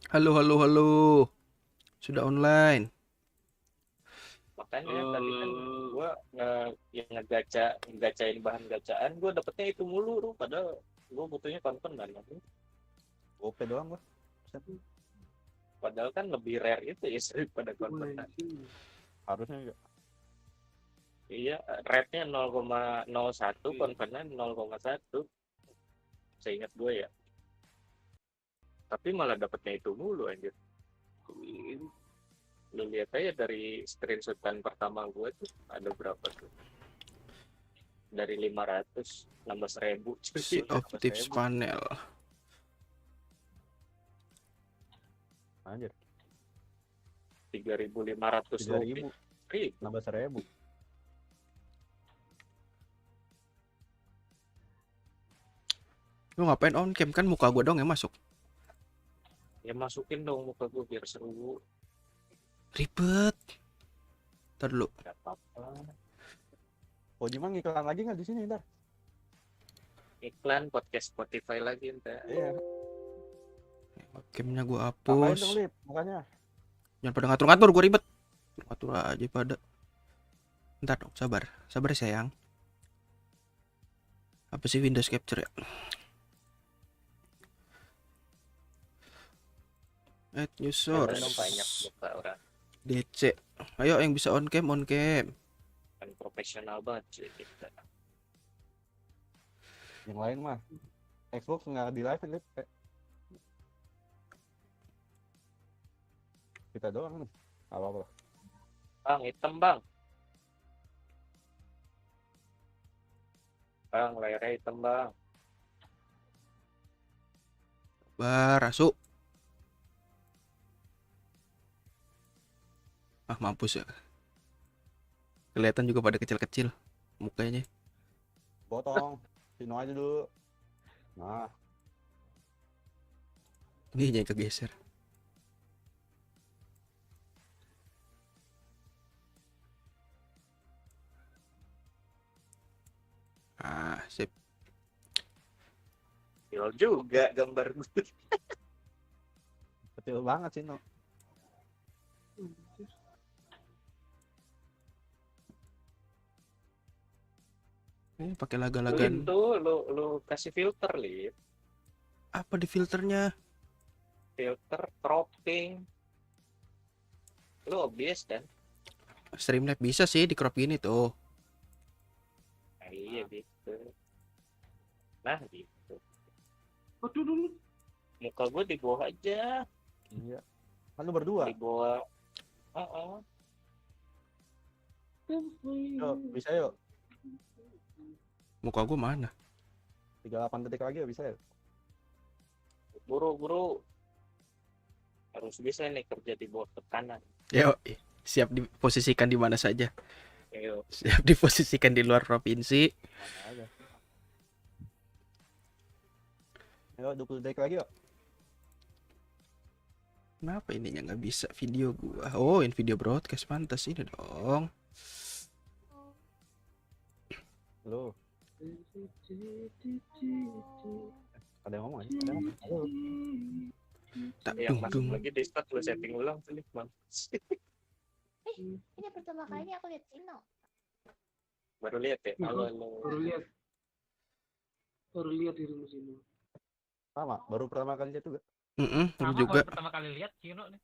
Halo, halo, halo. Sudah online. Makanya tadi kan gua yang ngegacain bahan gacaan gua dapetnya itu mulu tuh, padahal gua butuhnya konten. OP doang gua. Padahal kan lebih rare itu ya daripada konten. Harusnya juga. Iya, rate-nya 0,01, kontennya 0,1. Seingat gue ya. Tapi malah dapetnya itu mulu anjir. Lu lihat aja dari screenshotan pertama gue tuh ada berapa tuh? Dari 500 nambah 1000. Si Nambah Tips 1000. panel. Anjir. 3.500 rupiah. 3.000 nambah 1.000. Lu ngapain on cam? Kan muka gua dong yang masuk. Ya masukin dong muka gue biar seru. Ribet. Ntar dulu. Gak apa-apa. Oh, Jimang iklan lagi nggak di sini ntar? Iklan podcast Spotify lagi ntar. Iya. Camnya gua Tambahin hapus. dong, Lip, makanya. Jangan pada ngatur-ngatur, gua ribet. Ngatur aja pada. Ntar dong, sabar. Sabar sayang. Apa sih Windows Capture ya? Add new source. Banyak muka orang. DC. Ayo yang bisa on cam, on cam. Kan profesional banget cuy kita. Yang lain mah Xbox nggak di live, Lip. Kita doang nih. Apa-apa. Bang, hitam bang. Bang, layarnya hitam bang. Barasu. Ah, mampus ya. Kelihatan juga pada kecil-kecil mukanya. Potong. Sino aja dulu. Nah, Ini yang kegeser. Ah, sip. Kecil juga gambar gue. kecil banget sih, No. Ini pakai laga-lagan. Itu lu kasih filter Lip. Apa di filternya? Filter cropping. Lu obvious kan? Streamlabs bisa sih di crop gini tuh. Nah, iya gitu. Nah gitu. Aduh dulu. Muka gue di bawah aja. Iya. Kan lu berdua. Di bawah. Oh. Yuk, bisa yuk. Muka gua mana? 38 detik lagi ya bisa ya? Buru-buru. Harus bisa nih kerja di bawah tekanan. Yo, siap diposisikan di mana saja. Ayo. Siap diposisikan di luar provinsi. Mana aja. Ayo 20 detik lagi yuk. Kenapa ininya nggak bisa video gua? Oh, ini video broadcast pantas ini dong. Lu. Ada yang ngomong aja. Ada yang ngomong. Halo. Tak Yang masuk dung. lagi di start lu setting ulang tuh Bang. Ini pertama kalinya aku lihat Cino. Baru lihat ya. Halo. Baru lihat dirimu sini. Sama, baru pertama kali lihat juga. Ini Sama juga. baru pertama kali lihat Cino nih.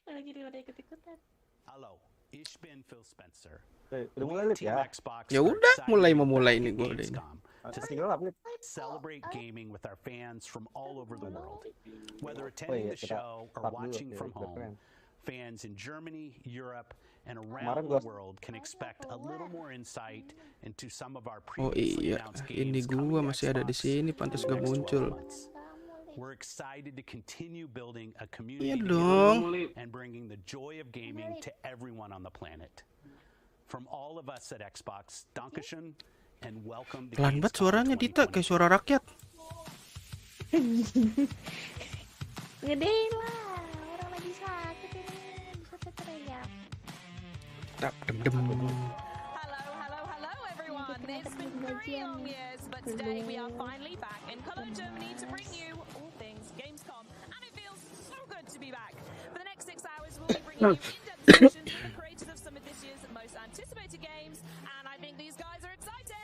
Kalau jadi pada ikut-ikutan. Halo, ich bin Phil Spencer. Udah mulai Lip Team ya. Xbox Ya are udah, excited mulai to memulai be ini at gua udah ini. Gamescom to Tinggal up Lip. celebrate gaming with our fans from all over the world. Whether Oh attending iya, the kita show or start dulu. watching Ya, from udah home, keren. fans in Germany, Europe, and Kemarin around gua the world can expect a little more insight into some of our Oh previously iya, announced ini games coming gua to masih ada di Xbox sini, in pantas the gak next 12 muncul. months. We're excited to continue building a Iya community dong. together and bringing the joy of gaming to everyone on the planet. From all of us at Xbox, Dankeschön and welcome to Pelan banget Gamescom suaranya Dita, kayak 2022. suara rakyat. Gedein lah, orang lagi sakit ini bisa teriak. Tap dem dem. Hello, everyone. It's been 3 long years, but today we are finally back in Cologne, Germany to bring you all things Gamescom. And it feels to be back. For the next 6 hours, we'll be bringing you in-depth discussions with the creators of some of this year's most anticipated games, and I think these guys are excited.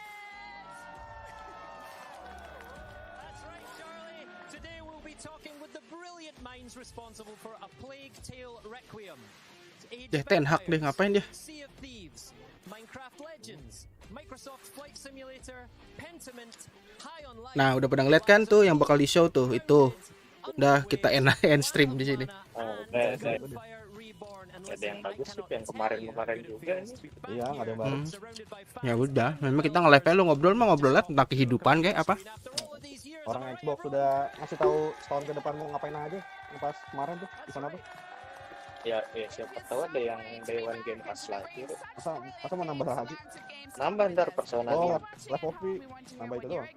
That's right, Charlie. Today we'll be talking with the brilliant minds responsible for A Plague Tale Requiem. Ten Hag deh, ngapain dia? Sea of Thieves, Minecraft Legends, Microsoft Flight Simulator, Pentiment, High on Life. Nah, udah pada ngeliat kan tuh yang bakal di show tuh itu. Udah kita end stream di sini. Ada yang bagus sih, yang kemarin juga nih. Iya, nggak ada yang baru. Ya udah, memang kita nge-live lu ngobrol lah tentang kehidupan kayak apa. Orang Xbox sudah ngasih tahu setahun ke depan mau ngapain aja. Yang pas kemarin tuh di sana tuh. Ya siapa tahu ada yang Day One Game Pass lagi. Masa mau nambah lagi? Nambah ntar personal. Oh, live copy nambah itu doang.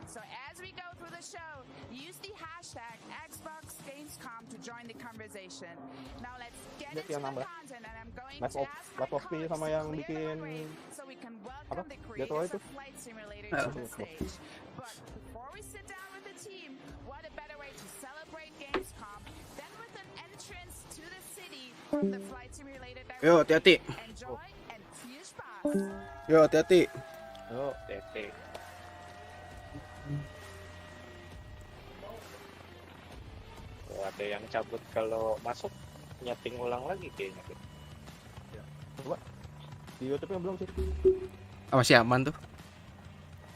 So as we go through the show, use the hashtag #XboxGamesCom to join the conversation. Now let's get Lihat into yang the nambah. content, and I'm going Live to op- ask live my copy colleagues sama to yang clear the bikin way so we can apa? welcome the Dia creators itu. of Flight Simulator to the stage. But before we sit down with the team, what a better way to celebrate Gamescom than with an entrance to the city from the Flight Simulator director. Yo, hati-hati. Enjoy and viel Spaß. Yo, hati-hati. Oh, TT. Oh, ada yang cabut kalau masuk nyeting ulang lagi kayaknya. Coba. Di YouTube-nya belum sih. Masih aman tuh.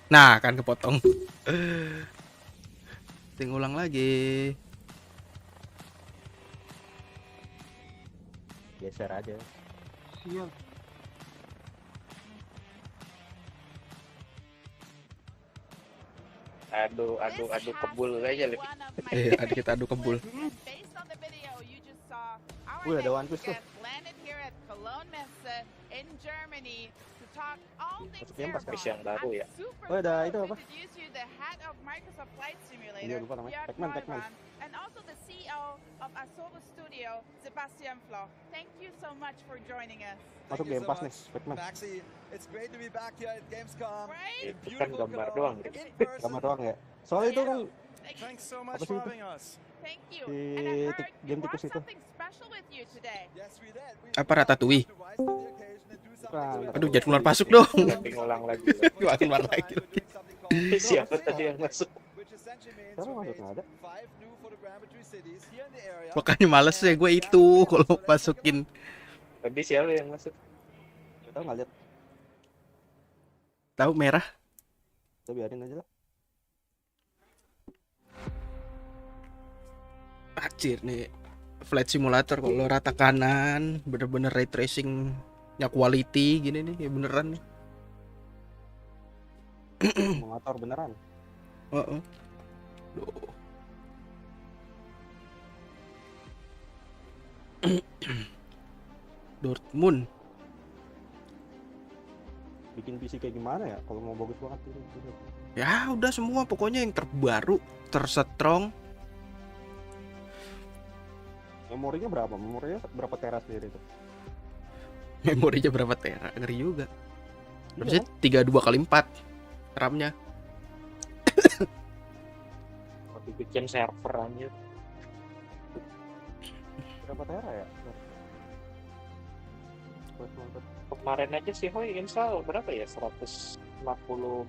Nah, kan kepotong. Ting ulang lagi. Geser aja. Siap. Adu kebul aja lebih. Ada kita adu kebul. Based on the video you just saw, our Wih, ada next One Piece tuh. guest landed here at Cologne Messe in Germany to talk all things Masuk Game Pass kan? Miss yang baru ya. Oh, ada itu apa? Introduce you the head of Microsoft Flight Iya, Simulator, lupa namanya. Jörg Pac-Man. Neumann, and also the CEO of Asobo Studio, Sebastian Floch. Thank you so much for joining us. Masuk Game Pass nih, Pac-Man. Maxi, it's great to be back here at Gamescom. Right? Itu kan gambar doang. In person. Gambar doang ya. Soalnya itu kan Thanks so much Apa sih for itu? having us. Thank you. Di And I heard you game brought tikus itu. something special with you today. Yes, we did. Apa Ratatouille? Bukan. Aduh, jangan keluar masuk dong. Nyeting ulang lagi. Gua keluar lagi. Siapa tadi yang masuk? Siapa masuk nggak ada? Makanya males ya gue itu kalau masukin. Tadi siapa yang masuk? Tahu nggak lihat? Tahu merah? Kita biarin aja lah. Anjir nih. Flight Simulator kalau rata kanan, bener-bener ray tracing-nya quality gini nih, ya beneran nih. Mengator beneran. Heeh. Dortmund. Bikin PC kayak gimana ya? Kalau mau bagus banget gitu. Ya udah semua pokoknya yang terbaru, terstrong. Memorinya berapa? Memorinya berapa tera sendiri itu? Memorinya berapa tera? Ngeri juga. Berapa sih? 32x4 RAM-nya. Bikin server aja. Berapa tera ya? Kemarin aja sih Hoy install berapa ya? 150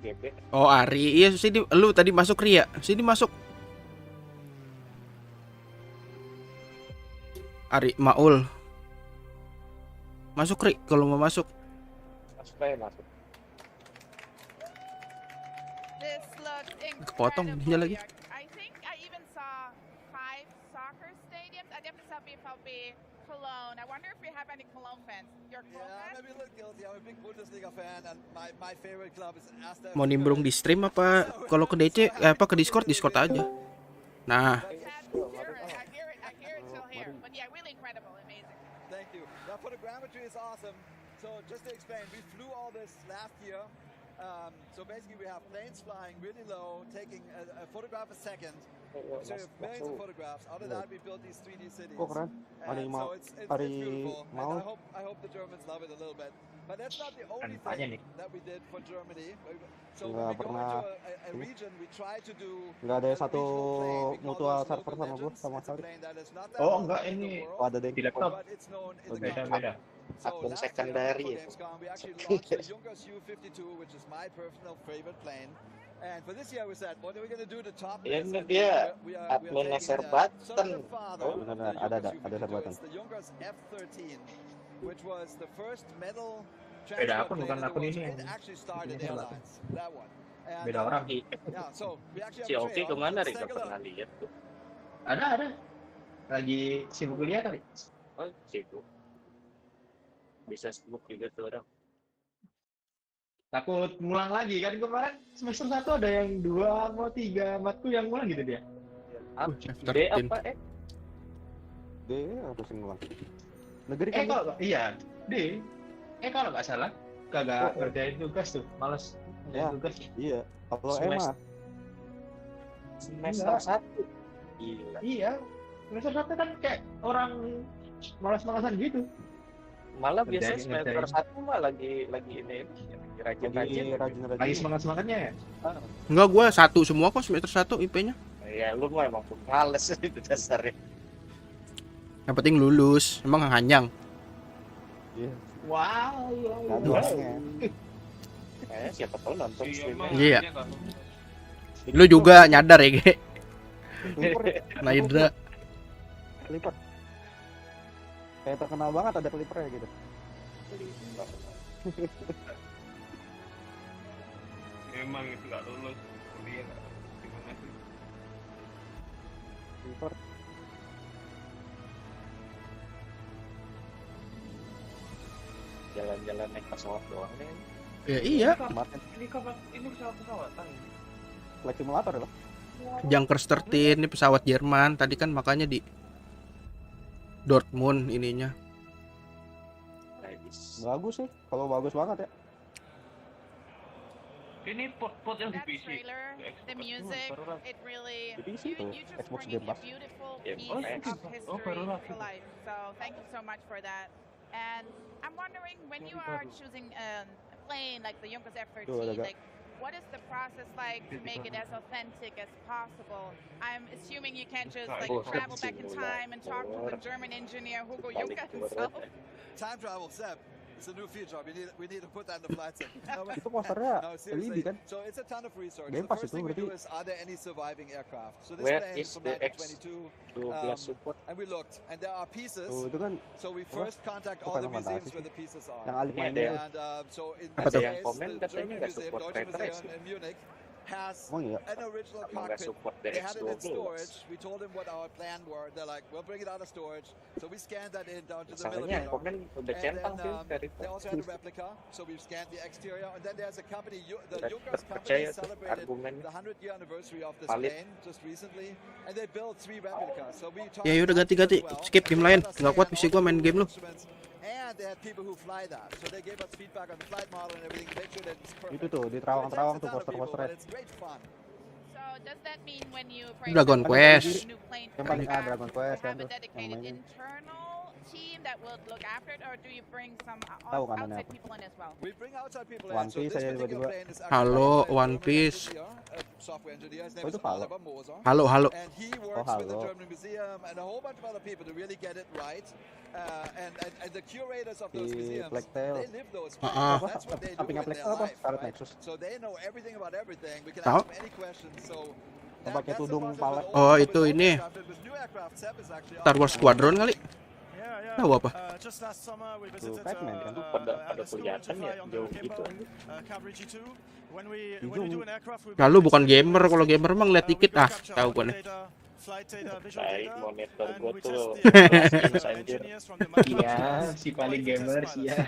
GB. Oh, Ari. Iya, sini lu tadi masuk Ria. Sini masuk. Ari Maul. Masuk Ri kalau mau masuk. Masuk aja masuk. This looks Kepotong incredible, dia lagi. Jörg. I think I even saw 5 soccer stadiums. I definitely saw BVB Cologne. I wonder if we have any Cologne fans. You're a Cologne Yeah, fan? maybe a little guilty. I'm a big Bundesliga fan, and my favorite club is Aston. Mau nimbrung di stream apa kalau ke DC apa ke Discord aja. Nah, I hear it still here. But yeah, really incredible, amazing. Thank you. Now, photogrammetry is awesome. So just to explain, we flew all this last year. So basically, we have planes flying really low, taking a photograph a second. So we have millions of photographs. Out of that, we built these 3D cities. Kok keren? And Hari so mau it's hari beautiful. mau And I hope the Germans love it a little bit. But that's not the only Tanya thing nih. that we did for Germany. So Nggak when we go pernah into a region, we try to do nggak ada a satu regional plane. We call mutual those server local sama gua legends. sama It's a sekali. plane that is not that Oh well enggak, known in the ini world, Oh, ada deh. di laptop. but it's known in the Beda. country. Beda. So Akun last year secondary for itu. Gamescom, we actually launched the Junkers U-52, which is my personal favorite plane. And for this year, we said, what are we going to do to top this? Ini And dia we are adminnya taking share sort of button. the father Oh, of the benar, Junkers ada U-52. share button. It's the Junkers F-13, which was the first metal Beda transport akun, plane bukan in the akun world. ini yang It actually started itunya salah. airlines, that one. And, Beda orang. yeah, so we actually Si have a Oki trail. kemana, Let's Rik? take Gak a look. pernah lihat tuh. Ada. Lagi sibuk kuliah kali. Oh, sibuk. Bisa sibuk juga tuh orang. Takut ngulang lagi kan kemarin semester 1 ada yang 2 mau 3 matku yang ngulang gitu dia. D apa Dia apa sih ngulang? Negeri kan? Kalau iya, D. Kalau nggak salah kagak ngerjain tugas tuh, males ngerjain Ya. tugas. Iya. Kalau Semester- Emma Semester 1. Gila. Iya. Semester 1 kan kayak orang malas-malasan gitu. Malah biasanya Ngerjain, semester ngerjain. 1 mah lagi ini rajin-rajin. Lagi semangat-semangatnya ya. Enggak, gua 1 semua kok semester 1 IP-nya. Ya lu mah emang males itu dasarnya. Yang penting lulus. Emang hanyang. Iya. Wow. Gaduhnya. Siapa tahu nonton streamnya. Iya. Lu juga nyadar ya, Ge? Clipper. Naidra. Clipper. Kayak terkenal banget ada clippernya gitu. Emang itu nggak lulus kuliah gimana sih? Clipper. Jalan-jalan naik pesawat doang nih. Ya iya. Ini pesawat-pesawatan. Flight simulator ya, Pak? Junkers 13 ini pesawat Jerman. Tadi kan makanya di Dortmund ininya. Bagus sih. Kalau bagus banget ya. Ini pot yang di That PC. trailer, the music, it really, Di PC tuh, you just Xbox bringing Game a Pass. beautiful Yeah, piece nice. of history baru lah. to life. So thank you so much for that. And I'm wondering, when you are choosing a plane like the Junkers F-13, Tuh, ada gak? like what is the process like to make it as authentic as possible? I'm assuming you can't just like travel back in time and talk to the German engineer Hugo Juncker himself. Time travel, Seb. It's a new feature. We need to put that in the flight sim. Itu posternya No, LED seriously. kan? So it's a ton of research. Game The Pass first itu thing we do berarti. is, are there any surviving aircraft? So this Where plane is is from the 1922, 12 support? and we looked, and there are pieces. Tuh, itu kan So we apa? first contact all Bukan the fantasi museums sih. where the pieces are. Yang alif Ini mainnya ada And so in Apa this tuh? Yang case, komen the katanya German nggak Museum, support Deutsche ray tracing. Museum in Munich, has Emang iya. an original Emang nggak cockpit. support They had it in DX12. storage. We told them what our plan were. They're like, we'll bring it out of storage. So we scanned that in down to the Masalahnya yang millimeter. komen udah And centang then, sih dari they also had a replica, so we've scanned the exterior. And then there's a company, the Udah Junkers company percaya tuh celebrated argumen the 100-year anniversary of this valid. plane just recently, and they built 3 replicas. So we talked Ya udah to ganti-ganti. as well. Skip game lain. Let us Nggak kuat scan PC all gua the main game lu. instruments. And they had people who fly that, so they gave us feedback on the flight model and everything to make sure that it's perfect. Itu tuh di So it terawang-terawang takes a tuh ton of people, poster-posternya. but it's great fun. So does that mean when you, for Dragon example, Quest. get a new plane Yang for paling back, Dragon you Quest kan have a tuh yang dedicated mainin. internal team that will look after it, or do you bring some Tahu kanannya outside apa. people in as well? We bring outside people One in. So Piece this aja particular tiba-tiba. plane is actually Halo, designed by a One German Piece. engineer, a software engineer. His name Oh, is itu Halo. Oliver Moser. Halo, halo. And he works with the Halo. German Museum and a whole bunch of other people to really get it right. And the curators of those Si museums, Blacktail. they live those Ah, places. That's what they do Sampingnya in their Blacktail apa? life, Scarlet right? Nexus. So they know everything about everything. We can Tahu. ask them any questions. So Yang pakai that's the tudung process palet. with all Oh, the itu old ini. aircraft. With new aircraft, Seb is actually Star Wars Squadron kali. Tahu apa? Tuh Pac-Man kan. Pada kelihatan ya jauh gitu. Lalu bukan gamer, kalau gamer mah ngeliat dikit tahu gua nih. Baik, monitor gua tuh anjir. Iya, si paling gamer sih ya.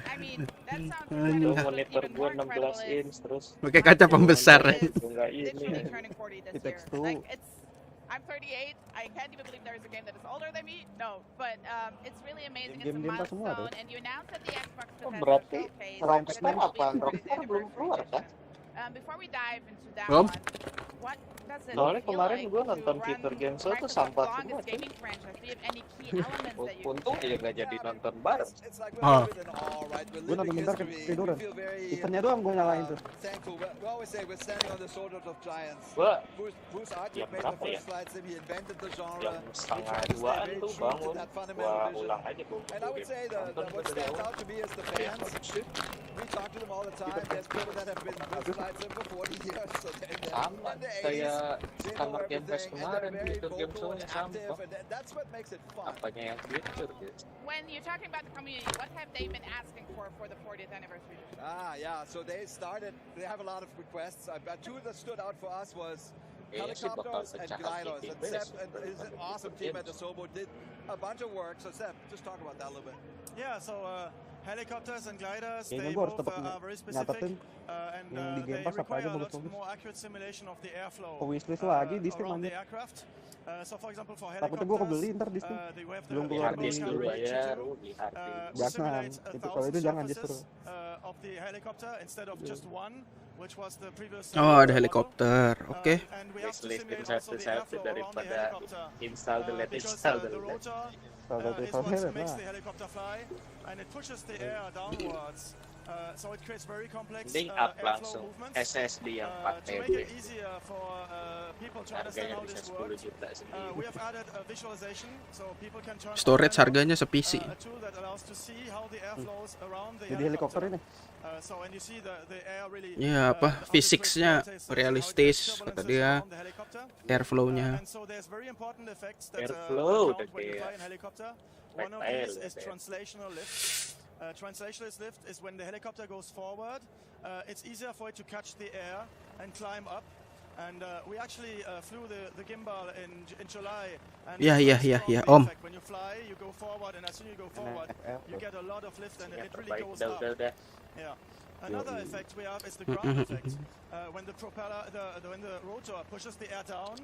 I mean, that sounds Tuh incredible. but monitor even gua more 16 incredible inch terus. Pakai kaca pembesar. is Enggak ini. literally turning 40 this It takes year. two. Like I'm 38. I can't even believe there's a game that is older than me. No, but it's really amazing. It's a Game-game kita semua milestone, tuh. and you announced at the Xbox Oh, Bethesda berarti showcase. selain that Pac-Man there will be apa? a 40th Rockstar belum anniversary keluar edition. kan? Before we dive into that Belum. one, what does it Soalnya feel kemarin like gue to nonton run fitur game show tuh Microsoft's sampah semua longest tuh. gaming franchise? Do you have any key elements that you Untung aja gak jadi nonton bareng. It's like Ah. we're living in awe, right? We're Gue nonton living bentar history. We ketiduran. feel very Eventnya doang gue nyalain tuh. thankful. We always say we're standing on the shoulders of giants. Gue Bruce Artie jam made the berapa ya? first flight sim. He invented the genre. Jam He setengah tried to stay duaan very tuh true to bangun. that Gua fundamental vision. ulang aja gue. And I would say what stands out to me is the fans. We talk to them all the time. There's people that have been with flight sim for 40 years. So they're Sama in the 80s. kayak They know Summer Game Fest everything, and kemarin they're very fitur game vocal and show-nya sama. active, and that's what makes it fun. Apanya yang fitur gitu. when you're talking about the community, what have they been asking for the 40th anniversary? Yeah. So they have a lot of requests. Two that stood out for us was Kayaknya sih bakal helicopters and pecah gliders. hati And tim Seb is an awesome team at the Sobo, did a bunch of work. So Seb, just talk about that a little bit. Yeah, so helicopters and gliders, Kayaknya they gue harus both tetap are very specific nyatetin and yang di they Game Pass apa require aja a lot bagus-bagus. more accurate simulation of the airflow Ke wishlist lagi di Steam around the anjir. aircraft. So for example, for Takutnya gue kebeli helicopters, ntar di Steam. they have Belum the keluar Harddisk di dulu ability ya, to Rudy, harddisk. Jangan, simulate itu kalau itu jangan justru. surfaces of the helicopter instead of just one, which was the previous Oh, ada helikopter. Oke. and we have to Wishlist simulate satu also the satu airflow around the daripada helicopter install delete because install the delete. rotor is what makes the helicopter fly and it pushes the air downwards. So it creates very complex Mending up airflow langsung movements. SSD yang To 4 make TB. it easier for people to understand Harganya how bisa this 10 works, juta sendiri. we have added a visualization so people can turn Storage on harganya se-PC. a tool that allows to see how the air flows around the Jadi helikopter ini. So when you see the air really Ya apa how the fisiknya twist rotates, how it realistis creates kata turbulences dia. around the helicopter. Airflow-nya. And so there's very important effects that Airflow count when you udah fly in helicopter. One of reptile these is ya. translational lift. Translational lift is when the helicopter goes forward. It's easier for it to catch the air and climb up. And we actually flew the gimbal in July. And Ya, it's ya, very ya, strong ya, wind Om. effect. When you fly, you go forward, and as soon as you go forward, you get a lot of lift, and Yang it really terbaik goes udah up. udah. Yeah. Another effect we have is the ground effect. When the propeller, when the rotor pushes the air down,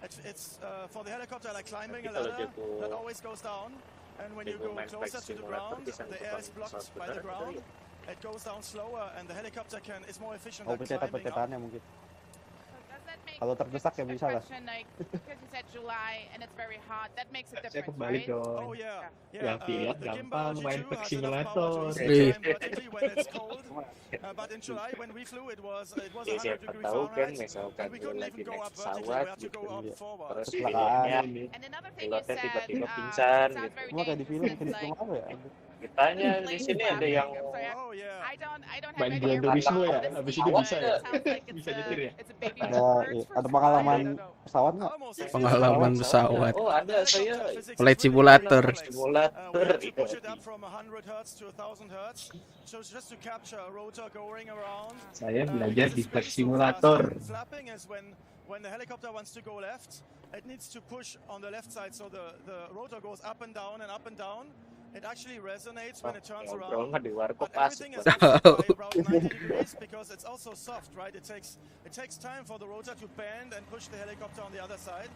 it's for the helicopter like climbing a ladder that always goes down. And when you go closer to the ground, the air is blocked by the ground. It goes down slower, and the helicopter is more efficient Oh, at climbing up. pencetan-pencetannya mungkin. Does that make Kalau terdesak ya bisa lah. question, like, because you said July and it's very hot, that makes a Saya difference, kebalik right? dong. Oh yeah, Yang pilot the gampang, gimbal main G2 flight has enough simulator. power to Iya. easily climb vertically when it's cold. But in July when we flew, it was Ya 100 siapa degrees tahu kan Fahrenheit, misalkan and we lu couldn't lagi even go naik up vertically. pesawat We had to gitu. go up forward. Terus Kecelakaan. pilotnya And another thing you pilotnya said tiba-tiba sounds pingsan gitu. very Semua kayak di film, dangerous. kayak di It's film like, apa ya? Ditanya di sini ada yang Oh yeah. I don't have Main any Gran Turismo ya, aircraft, habis but itu it bisa ya? sounds like it's Bisa nyetir ya? it's a baby Ada bird for ada flight. pengalaman pesawat nggak? Pengalaman pesawat. Oh ada saya Flight simulator. simulator To itu. push it up from 100 hertz to 1000 hertz, so it's just to capture a rotor going around. Saya belajar di flight simulator. Flapping is when the helicopter wants to go left, it needs to push on the left side, so the rotor goes up and down and up and down. It actually resonates when it turns Ngobrol around. mah di warkop But everything asik. is shifted by about 90 degrees because it's also soft, right? It takes time for the rotor to bend and push the helicopter on the other side.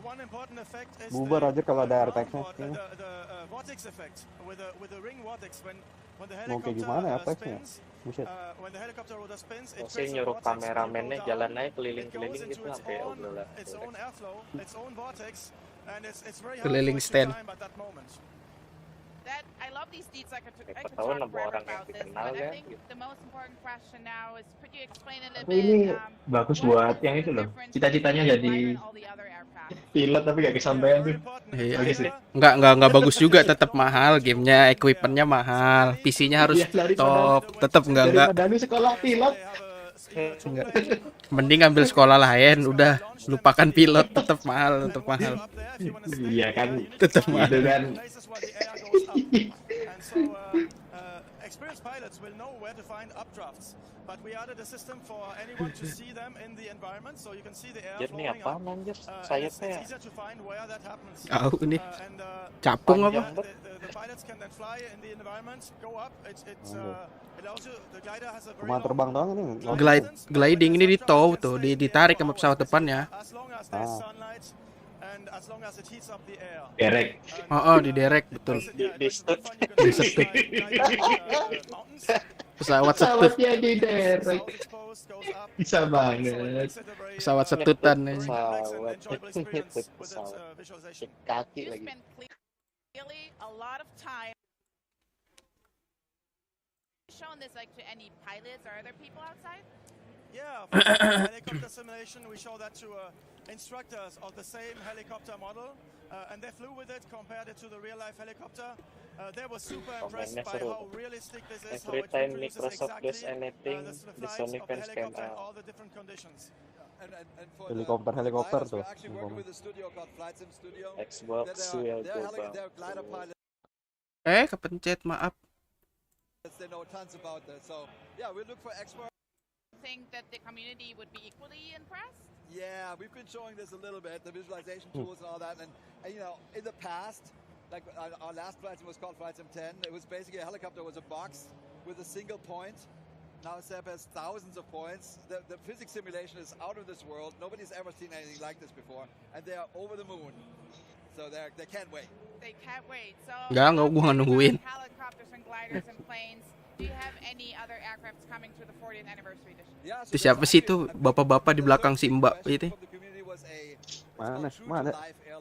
One important effect is Bubar aja kalau ada RTX-nya. the vortex effect with the ring vortex when the Mau kayak gimana ya helicopter RTX-nya? spins. Buset. When the helicopter rotor spins, it Saya creates a nyuruh vortex when you go kameramennya down. jalan aja It keliling-keliling goes gitu into sampai obrolan. its own airflow, its own vortex, and it's very hard Keliling for it to stand. climb at that moment. That I love these deeds. I could Siapa talk tahu nemu forever orang yang about this, dikenal but I kan think gitu. the most important question now is, could you explain a little Tapi ini bit? bagus What buat is yang the itu loh. difference Cita-citanya between jadi Glider and all the other aircraft? pilot tapi gak kesampaian tuh. Iya. Bagus deh. Nggak bagus juga, tetap mahal gamenya, equipmentnya mahal, PC-nya harus Iya, daripada- top, tetap nggak. Daripada lu sekolah pilot. Enggak. Mending ambil sekolah lain, udah lupakan pilot, tetap mahal. Iya kan. Tetap mahal. Gitu kan. And so experienced pilots will know where to find updrafts. But we added a system for anyone to see them in the environment, so you can see the air Anjir nih flowing up. apaan anjir? It's Sayapnya easier to find where that happens. Tahu nih. And, Capung apa? the pilots can then fly in the environment, go up. It allows you. The glider has a very Cuma long terbang doang ini. Gliding ini di tow tuh, ditarik sama pesawat depannya. as long as there's Ah. sunlight and as long as it heats up the air. Derek. Oh, diderek betul. Di Disetik. Pesawat setut. Pesawatnya di derek. Bisa banget. Pesawat setutan aja. Pesawat kaki lagi. Really a lot of time shown this like to any pilots or other people outside? Yeah, for helicopter simulation, we show that to instructors of the same helicopter model, and they flew with it, compared it to the real-life helicopter. They were super impressed by how realistic this is, how Every it time reproduces Microsoft does exactly anything, the the flights Sony of the fans came helicopter in out. all the different conditions. And for Helikopter tuh. we're actually working with a studio called Flight Sim Studio. Eksboks They're ya glider pilots. Kepencet, maaf. They know tons about that. So yeah, we look for experts. Think that the community would be equally impressed? Yeah, we've been showing this a little bit, the visualization tools and all that. And you know, in the past, like our last flight sim was called Flight Sim 10. It was basically a helicopter was a box with a single point. Now SAP has thousands of points. The physics simulation is out of this world. Nobody's ever seen anything like this before, and they are over the moon. So they can't wait. They can't wait. So Enggak, gua nungguin. helicopters and gliders and planes. Do you have any other aircrafts coming to the 40th anniversary edition? Yeah, Itu siapa sih itu bapak-bapak di belakang si Mbak itu? Mana?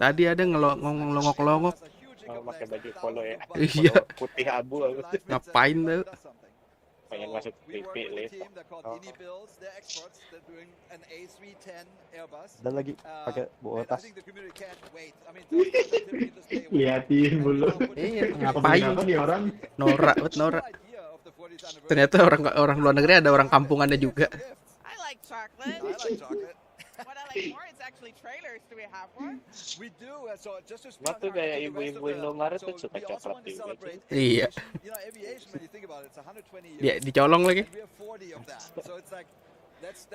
Tadi ada ngelongok-longok. Oh, pakai baju polo ya. Iya. Polo putih abu. Ngapain tuh? Pengen masuk pipi lift. Dan lagi pakai bawa tas. Liatin mulu. Iya, ngapain? Apa nih orang? Norak. Ternyata orang luar negeri ada orang kampungannya juga. I like chocolate. What I like more is actually trailers. Do we have one? We do. So just to Cuma tuh kayak ibu-ibu Indomaret tuh suka coklat juga. Iya. You know, aviation, when you think about it, it's 120 years. Dia dicolong lagi. We have 40 of that. So it's like let's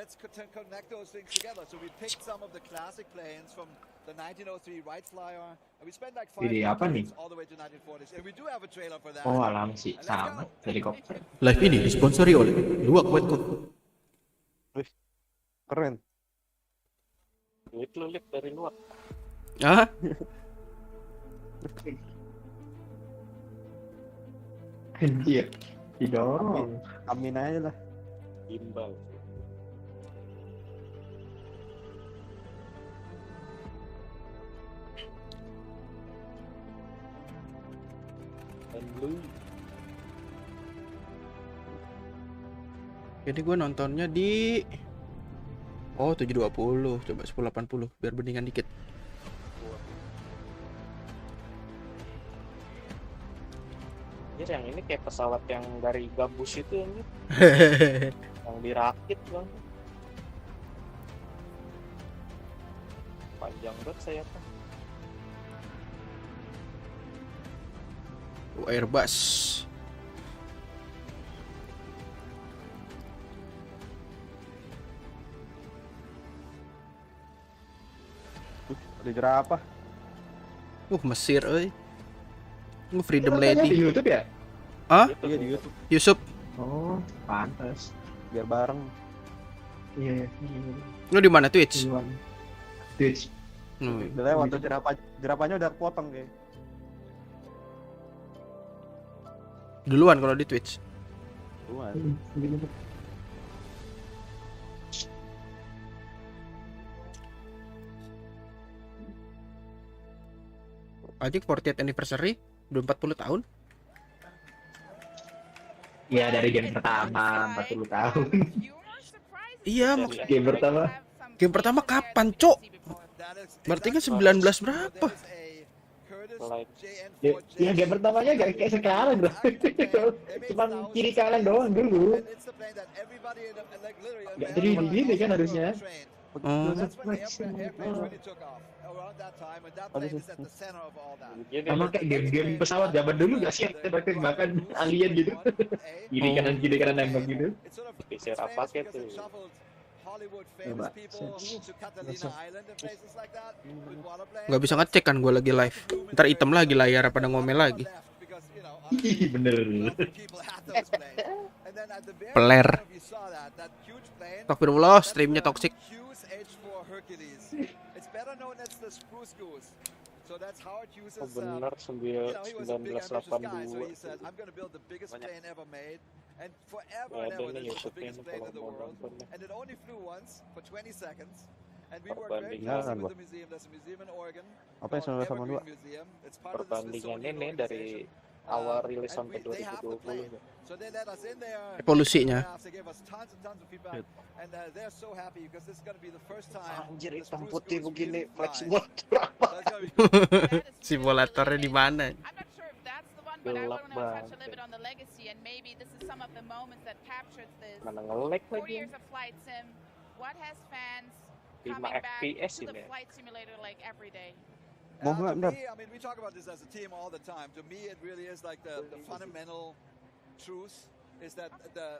connect those things together. So we picked some of the classic planes from the 1903 Wright Flyer, and we spent like 5 years all the way to 1940s. And we do have a trailer for that. Oh, alam sih, sama helikopter. Live ini disponsori oleh Luwak Wetco. Wih, keren. Duit lu lip dari luar. Ah? Anjir, didorong. Amin aja lah. Gimbal. Jadi gue nontonnya di 720, coba 1080 biar bandingan dikit. Jadi yang ini kayak pesawat yang dari gabus itu ini. Yang dirakit bang. Panjang banget sayapnya. Airbus. Ada jerapah. Mesir euy. Freedom Lady. Lady. Di YouTube ya? Hah? Iya di YouTube. Yusuf. Oh, pantas. Biar bareng. Iya. Lu di mana Twitch? Twitch. Udah lewat tuh jerapahnya udah potong kayak. Duluan kalau di Twitch. Duluan. Ajik 40th anniversary udah 40 tahun. Iya, dari game pertama 40 tahun. Iya, game pertama. Game pertama kapan, Cok? Berarti kan 19 berapa? Ya game pertamanya gak kayak sekarang bro. Cuman kiri kanan doang dulu. Gak jadi gini kan harusnya. Sama kayak game-game pesawat zaman dulu gak sih? Bahkan alien gitu. Kiri kanan nembak gitu. Geser apa gitu. Gak bisa ngecek kan gue lagi live. Ntar item lagi layar pada ngomel lagi. Bener. Peler. Astagfirullah, streamnya toxic. Oh benar 1982. And forever and ever, this is the biggest plane in the world. And it only flew once for 20 seconds. And we work very closely with the museum. There's a museum in Oregon called Evergreen Museum. It's part of the Smithsonian organization. Awal rilis sampai They have the 2020. plane. So they let us in there. Evolusinya. They gave us tons and tons of feedback. And they're so happy because this is going to be the first time. Anjir, this hitam cruise putih goes begini, really flex flying. motor apa? So it's gonna be Simulatornya di mana? I'm not sure if that's the one, but I Gelap want to touch a little banget. bit on the legacy, and maybe this is some of the moments that captured this. Mana nge-lag 4 lagi. years of flight sim. What has fans 5 coming back FPS to the ini. flight simulator like every day? To me, I mean, we talk about this as a team all the time. To me, it really is like the fundamental truth is that the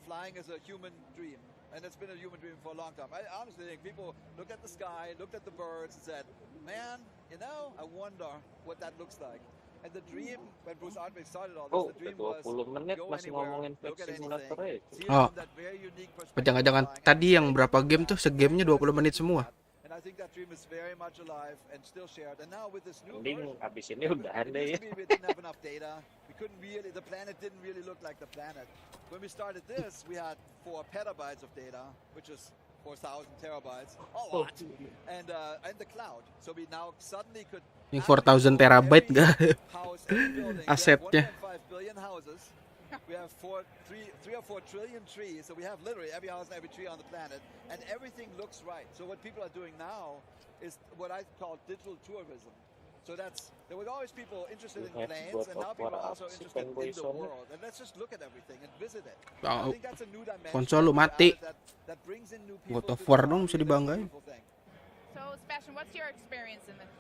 flying is a human dream. And it's been a human dream for a long time. I honestly think people looked at the sky, looked at the birds, and said, man, you know, I wonder what that looks like. And the dream, when Bruce Artwick started all this, the dream was 20 menit go masih anywhere, ngomongin look flight at simulator anything, aja. see it Oh. from that very unique perspective. Jangan-jangan tadi yang berapa game tuh segamenya 20 menit semua. And I think that dream is very much alive and still shared. And now with this new Mending version, abis ini udah ada ya. we didn't have enough data. We couldn't really, the planet didn't really look like the planet. When we started this, we had 4 petabytes of data, which is 4,000 terabytes, a lot, and the cloud. So we now suddenly could. Yang 4,000 terabyte gak asetnya. 1.5 billion houses. We have 3 or 4 trillion trees, so we have literally every house and every tree on the planet, and everything looks right. So what people are doing now is what I call digital tourism. So there were always people interested in planes, and now people are also interested in the world. And let's just look at everything and visit it. I think that's a new dimension. Konsol lu mati. That brings in new people. God of War dong bisa dibanggain. So, Sebastian, what's your experience in this?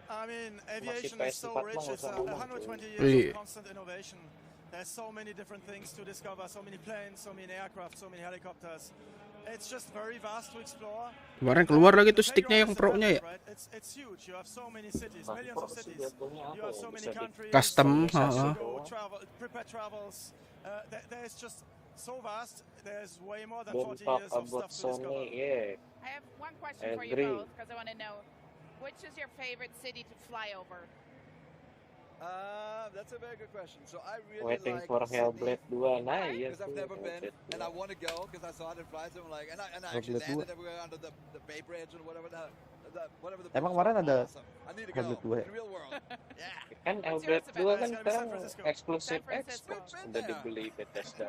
I mean, aviation is so rich. It's 120 years of constant innovation. There's so many different things to discover, so many planes, so many aircraft, so many helicopters. It's just very vast to explore. Kemarin keluar lagi tuh sticknya yang pro-nya ya. It's huge. You have so many cities, millions of cities. You have so many countries. Custom, prepare travels. There's just so vast. There's way more than 40 years of stuff to discover. I have one question for you both, because I want to know, which is your favorite city to fly over? That's a very good question. So I really Waiting like for Sydney, Hellblade 2 nah ya. because I've never been, and I want to go because I saw it in flights. And I'm like, and I actually landed everywhere under the Bay Bridge and whatever the Emang kemarin ada awesome. I need to go Hellblade 2 ya? in real world. Yeah. Kan Hellblade 2 kan sekarang eksklusif Xbox udah dibeli Bethesda.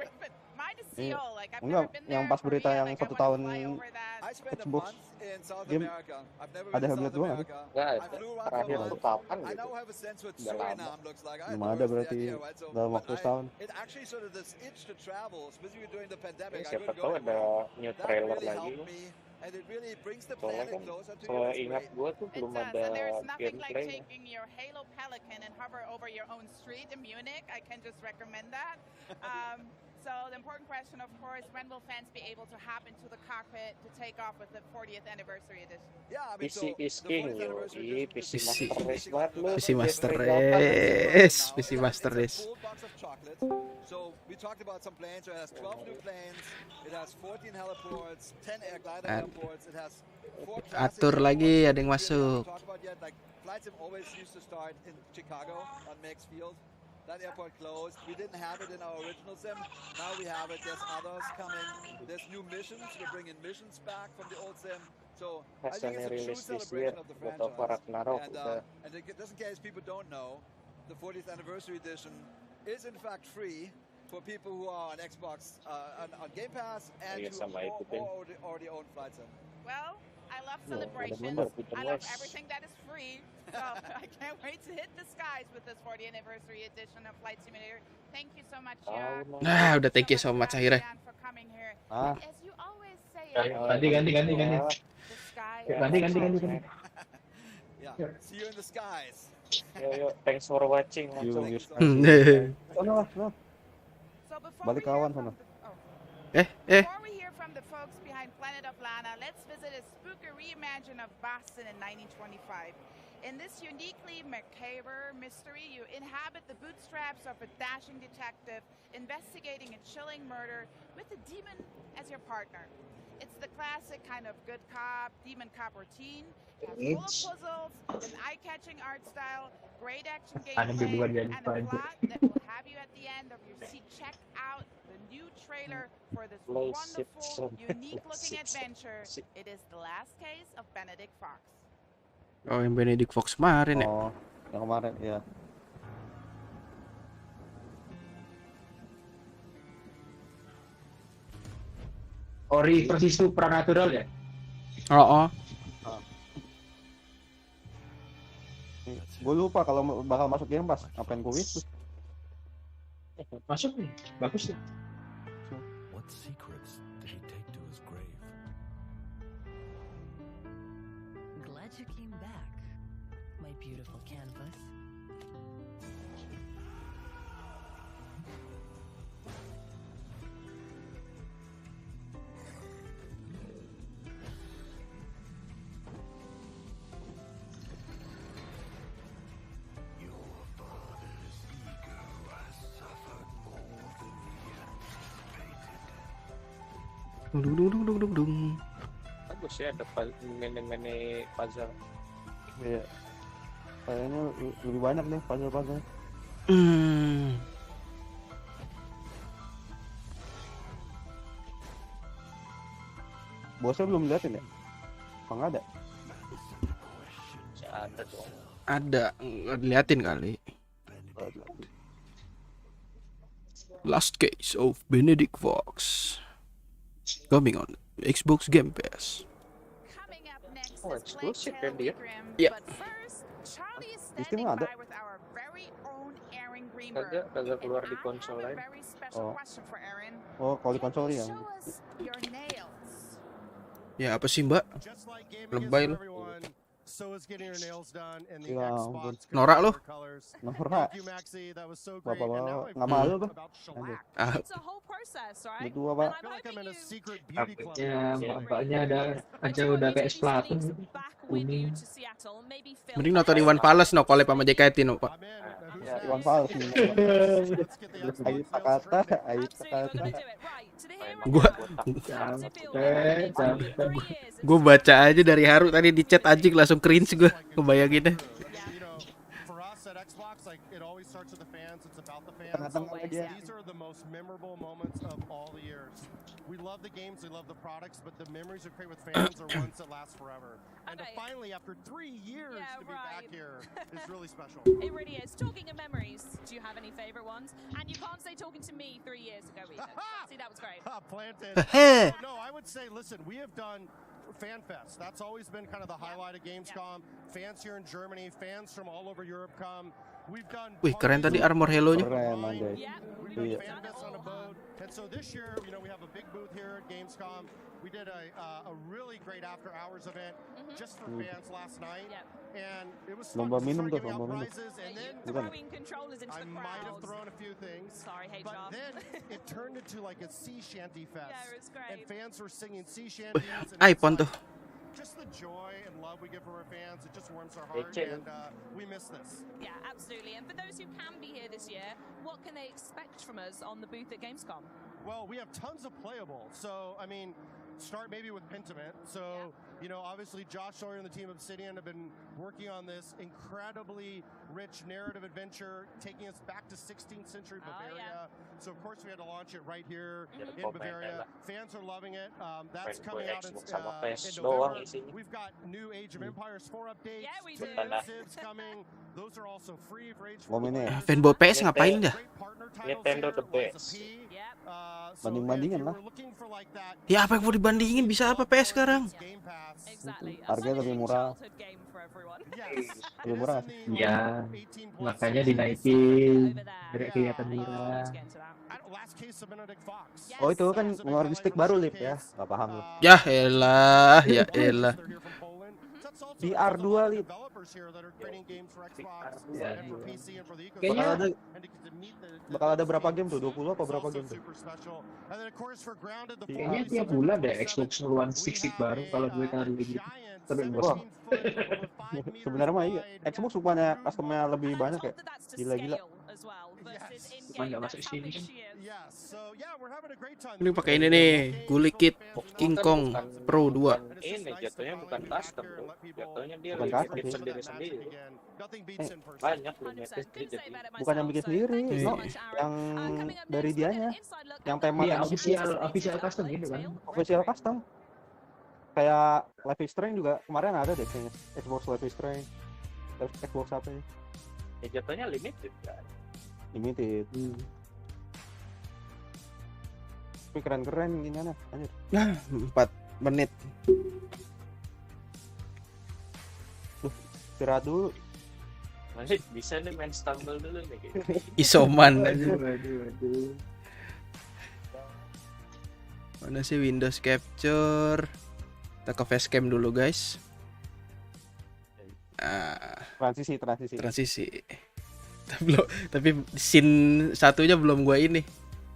Mine is Iya. Seoul. Like I've Enggak, never been yang there. pas berita yang 1 tahun I spent a Xbox month in South game America. I've never ada been to Hellblade South 2 nggak sih? America. Nggak I ada. flew around Terakhir for a tuh month. kapan I gitu? now have a sense what Udah lama. Suriname looks like. I Belum have no ada idea, berarti right? So, dalam but waktu setahun. it actually sort of this itch to travel, especially during the pandemic. I Siapa couldn't tahu go ada anywhere. new That trailer really lagi. helped me, and it really brings the Soalnya planet kan closer to you. kalau It's ingat great. gue tuh It belum does, ada and there's nothing like gameplay. taking your Halo Pelican and hover over your own street in Munich. I can just recommend that. So the important question, of course, when will fans be able to hop into the cockpit to take off with the 40th anniversary edition? Yeah, I mean, PC so is the king 40th yo. anniversary PC PC. Master Race banget lu. PC Master Jeffrey Race, now. PC Master It's Race. a full box of chocolates. So we talked about some planes. So it has 12 new planes. It has 14 heliports, 10 air glider airports. It has 4 classic Atur lagi, airports. ada yang We masuk. haven't talked about yet. Like flight sim always used to start in Chicago on Meigs Field. That airport closed. We didn't have it in our original sim. Now we have it. There's others coming. There's new missions. We're bringing missions back from the old sim. So I think Hasilnya it's a true rilis this year. celebration of the God of War franchise. Ragnarok And, udah. and just in case people don't know, the 40th anniversary edition is in fact free for people who are on Xbox on Game Pass and Iya, who sama itu, Ben. already own Flight Sim. Well, I love Yeah, celebrations. bener-bener, bikin I love wes. everything that is free. So I can't wait to hit the skies with this 40th anniversary edition of Flight Simulator. Thank you so much, Jack. Nah, udah thank you so much akhirnya. For coming here. Ah. As you always say, Ganti. the sky. Ganti. Yeah. See you in the skies. Yo, thanks for watching. Langsung. Sana lah, So before balik we hear kawan from sana. Before we hear from the folks behind Planet of Lana, let's visit a spooky reimagine of Boston in 1925. In this uniquely macabre mystery, you inhabit the bootstraps of a dashing detective investigating a chilling murder with a demon as your partner. It's the classic kind of good cop, demon cop routine. It has full of puzzles, an eye-catching art style, great action Ada gameplay dua jadi and a pajak. plot that will have you at the end of your seat. Check out the new trailer for this wonderful, unique-looking adventure. It is the last case of Benedict Fox. Oh, yang Benedict Fox kemarin ya. Oh, yang kemarin ya. Ori versi supranatural ya? Oh. Gue lupa kalau bakal masuk Game Pass. Ngapain gue wish? Masuk nih, bagus tuh. What secrets did he take to his grave? Glad you came back, my beautiful canvas. Dung. Bagus ya, ada mene-mene puzzle. Iya. Kayaknya lebih banyak nih puzzle-puzzle. Bosnya belum liatin ya? Apa nggak ada? Ada dong. Ada, liatin kali. Last Case of Benedict Fox. Coming on Xbox Game Pass. Coming up next Oh, is exclusive Plague kan dia? Grim, Yeah. but first, Charlie is Di standing Steam ada? by with our very own Aaron Greenberg. Kagak keluar di And konsol I have lain. a very special Oh. question for Aaron. Oh, kalau di konsol ya. Show us your nails. Ya apa sih Mbak? Lebay lu. So is getting your nails done in the Ya ampun. Xbox Norak lu. colors. Norak. Thank you, Maxi. That was so great. And now Bapak-bapak nggak malu tuh. about shellac. It's a whole process, right? Berdua pak. I feel like I'm in a secret beauty club. Takutnya bapaknya ada aja udah kayak Splatoon kuning. Mending nonton Iwan Fals no collab sama JKT no Pak. Ya, Iwan Fals. Ayo kata. Gua baca aja dari Haru tadi di chat anjing langsung cringe gua kebayanginnya. For us at Xbox, like it always starts with the fans. It's about the fans. Tengah-tengah aja. These are the most memorable moments of all the years. We love the games, we love the products, but the memories we create with fans are ones that last forever. And to finally, after 3 years, to be back here is really special. It really is. Talking of memories, do you have any favorite ones? And you can't say talking to me 3 years ago either. See, that was great. Planted. No, I would say, listen, we have done FanFest. That's always been kind of the highlight of Gamescom. Fans here in Germany, fans from all over Europe come. We've done. Wih keren tadi armor Halo-nya. Keren aja. Iya. And so this year, you know, we have a big booth here at Gamescom. We did a really great after-hours event just for fans last night, and it was fun. Lomba We minum started tuh, giving out lomba minum. prizes, and then Throwing controllers into I the might have crowd. thrown a few things. Sorry, HR. But then it turned into like a sea shanty fest, Yeah, it was great. and fans were singing sea shanties. and iPhone it's tuh. like, just the joy and love we give from our fans, it just warms our heart, and we miss this. Yeah, absolutely. And for those who can be here this year, what can they expect from us on the booth at Gamescom? Well, we have tons of playable. So, I mean, start maybe with Pentiment. So, you know, obviously Josh Sawyer and the team Obsidian have been working on this incredibly rich narrative adventure, taking us back to 16th century Bavaria. So, of course, we had to launch it right here in Bavaria. Fans are loving it. That's coming out in November. We've got new Age of Empires 4 updates. Yeah, we two do. Civs coming. Those are also free for Age of Momennya. Fanboy PS ngapain dah? Nintendo the best. Banding-bandingan lah. Ya apa yang mau dibandingin, bisa apa PS sekarang? Harganya lebih murah. Lebih murah nggak sih? Ya, makanya dinaikin biar kelihatan murah. Oh itu kan ngeluarin stick baru Lip ya? Gak paham lu. Ya elah, ya elah. VR2 Lip. Kayaknya bakal ada berapa game tuh? 20 apa berapa game tuh? Kayaknya tiap bulan deh Xbox ngeluarin stick baru kalau gue taruh gitu. Tapi Wah. Sebenarnya mah iya. Xbox rupanya customnya lebih banyak ya. Gila-gila. Cuma nggak masuk sini kan. Ini pakai ini nih, Gulikit King Kong Pro 2. Ini jatuhnya bukan custom bro, jatuhnya dia Bukan custom limited sih. sendiri-sendiri. Banyak limited jadi. Bukan yang bikin sendiri, no, yang dari dianya, yang tema Iya, official custom gitu kan. official custom. Kayak Life is Strange juga kemarin ada deh kayaknya, Xbox Life is Strange, Xbox apa ya? Ya jatuhnya limited kan. Limited. Tapi keren-keren gimana? Anjir. Nah, 4 menit. Istirahat dulu. Masih bisa nih main stumble dulu nih gitu. Isoman. Aduh. Mana sih Windows Capture? Kita ke facecam dulu guys. Transisi. Belum, tapi scene satunya belum gua ini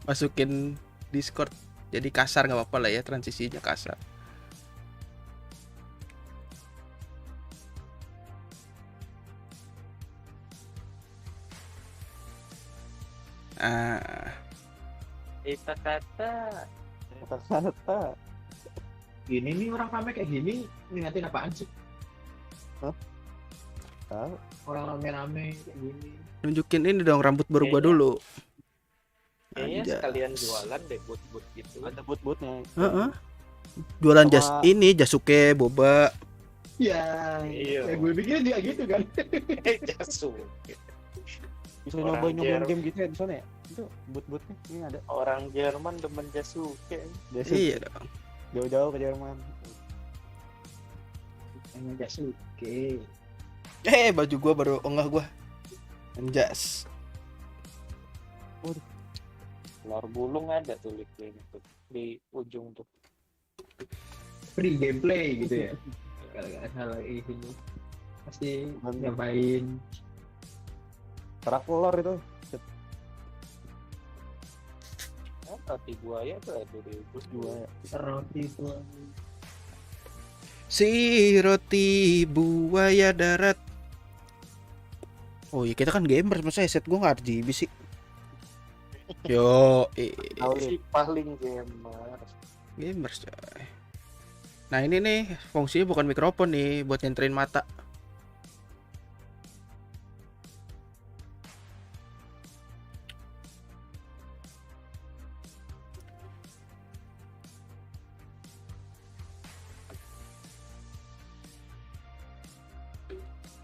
masukin Discord. Jadi kasar nggak apa-apa lah ya, transisinya kasar. Kata-kata. Gini nih orang rame kayak gini ngingetin apaan sih? Tahu. Orang rame-rame kayak gini. Nunjukin ini dong, rambut baru gua dulu. Kayaknya Anjay. sekalian jualan deh boot-boot gitu. Ada boot-bootnya. Jualan Sama- jas ini, Jasuke, Boba. Ya, Iya. gue pikir dia gitu kan. Jasuke. Bisa Orang nyobain Jerman. game gitu ya di sana ya? Itu boot-bootnya ini ada. Orang Jerman demen Jasuke. Iya dong. Jauh-jauh ke Jerman. Emang Jasuke. Baju gua baru enggak gua. Anjas. Ular bulung ada tuh linknya tuh di ujung tuh. Free gameplay gitu ya. Kalau nggak salah ini pasti nyobain. Kerak telur itu. Roti buaya tuh ada di Buaya. Roti tuh. Si roti buaya darat. Oh iya, kita kan gamer, masa headset gua nggak RGB sih. Yo, si paling gamers coy. Nah ini nih fungsinya bukan mikrofon nih, buat nyenterin mata.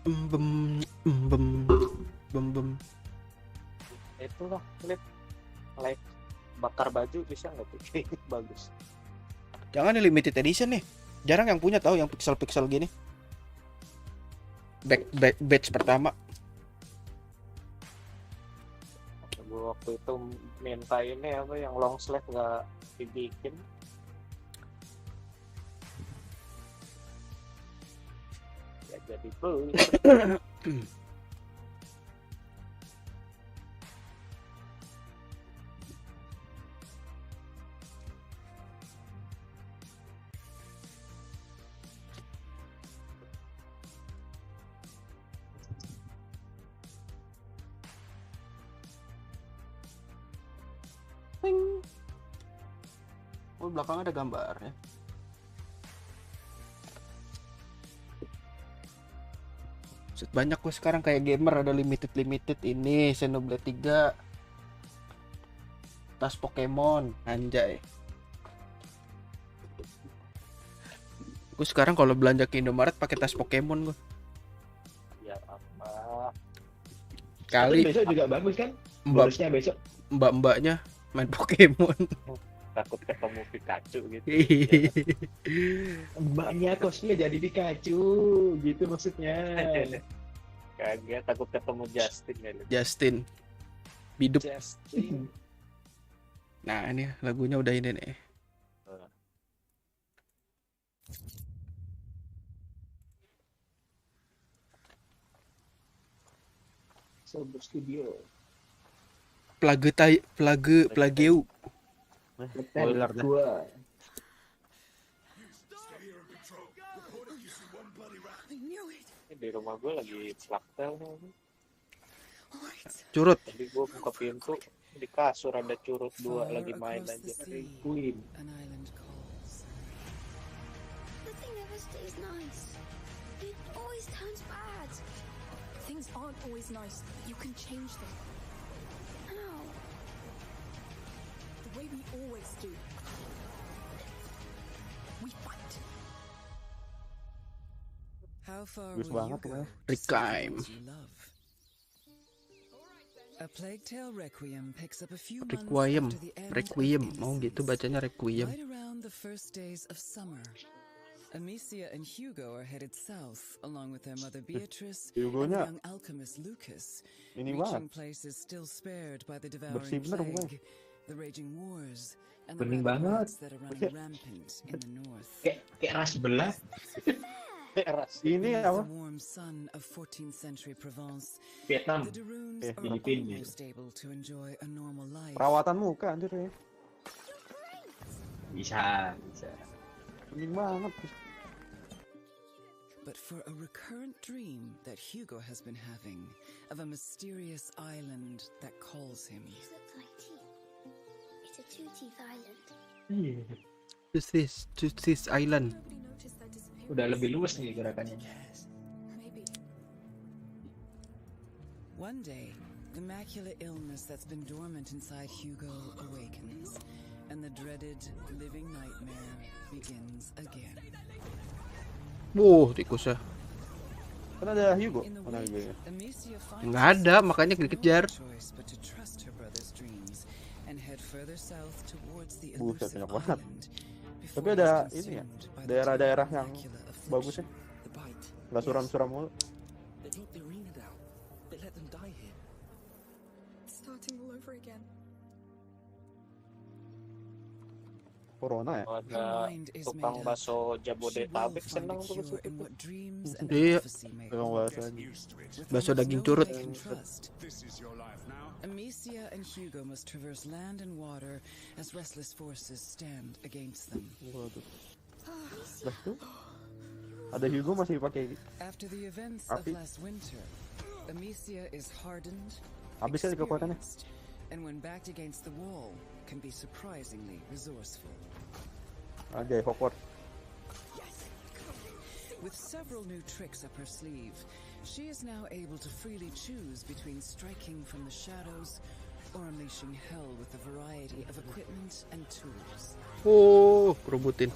Bem. itu loh klip like bakar baju bisa nggak tuh? Bagus. Jangan nih limited edition nih. Jarang yang punya tahu yang pixel-pixel gini. Batch pertama. Gue waktu itu minta ini apa yang long sleeve nggak dibikin. Ya jadi beli. Oh, belakangnya ada gambarnya. Set banyak gue sekarang kayak gamer, ada limited ini Xenoblade 3. Tas Pokemon, anjay. Gue sekarang kalau belanja ke Indomaret pakai tas Pokemon gue. Ya apa? Kali besok juga bagus kan? Bonusnya besok. Mbak-mbaknya main Pokemon. Takut ketemu Pikachu gitu. Mbaknya cosplay jadi Pikachu gitu maksudnya. Kagak, takut ketemu Justin ya. Justin hidup. Justin. Nah ini lagunya udah ini nih. Sober Studio. Plageu. Gua. Di rumah gue lagi plaktel nih. Curut. Jadi gue buka pintu di kasur ada curut 2 lagi main aja. Queen. An island calls. Nothing ever stays nice. It always turns bad. Things aren't always nice. You can change them. How? The way we always do. We fight. How far Bagus will you banget go pokoknya. to Requiem. see those you love? A Plague Tale Requiem picks up a few months Requiem. after the end of Requiem. Mau innocence. gitu bacanya Requiem. Right around the first days of summer, Amicia and Hugo are headed south, along with their mother Beatrice and Hugonya young alchemist Lucas, ini reaching banget. places still spared by the Bersih devouring bener pokoknya. plague, the raging wars, and the Bening rabid banget. rats that are running rampant in the north. Kayak ras belah. Ini Beneath apa? the warm sun of 14th century Provence, Vietnam. the Daroons are Filipina. almost able to enjoy a normal life. Perawatan muka anjir ya. Bisa. Bening banget. But for a recurrent dream that Hugo has been having of a mysterious island that calls him. These look like teeth. It's a two-teeth island. To this island. Udah lebih luas nih gerakannya. One day, the macular illness that's been dormant inside Hugo awakens, and the dreaded living nightmare begins again. Tikusnya. Kan ada Hugo. Mana Hugo ya? Amicia Nggak ada, makanya dikejar. choice but to trust her brother's dreams and head further south towards the Buset, elusive banyak banget. island. Tapi ada ini ya, daerah-daerah yang bagus ya. Nggak suram-suram mulu. They lock the arena down. They let them die here. Starting all over again. Corona ya? Ada tukang bakso Jabodetabek seneng tuh ke situ. Iya. Tukang bakso. Bakso daging curut. Amicia and Hugo must traverse land and water as restless forces stand against them. Waduh. Lah tuh. Ada Hugo masih pakai After the events of api. last winter, Amicia is hardened, Habis kali kekuatannya. experienced, and when backed against the wall, can be surprisingly resourceful. Aja Hogwarts. With several new tricks up her sleeve, she is now able to freely choose between striking from the shadows or unleashing hell with a variety of equipment and tools. Kerubutin.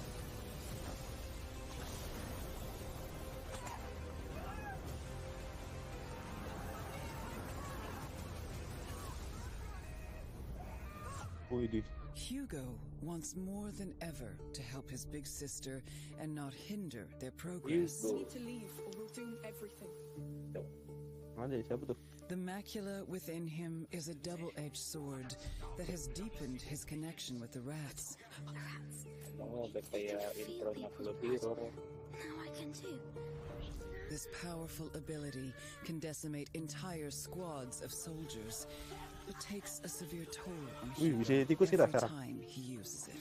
Hugo wants more than ever to help his big sister and not hinder their progress. We need to leave or we'll doom everything. Ada siapa tuh? The macula within him is a double-edged sword that has deepened his connection with the rats. Oh, udah kayak intronya lebih horor. Now I can too. This powerful ability can decimate entire squads of soldiers. It takes a severe toll on Hugo bisa tikus kita every sekarang. time he uses it.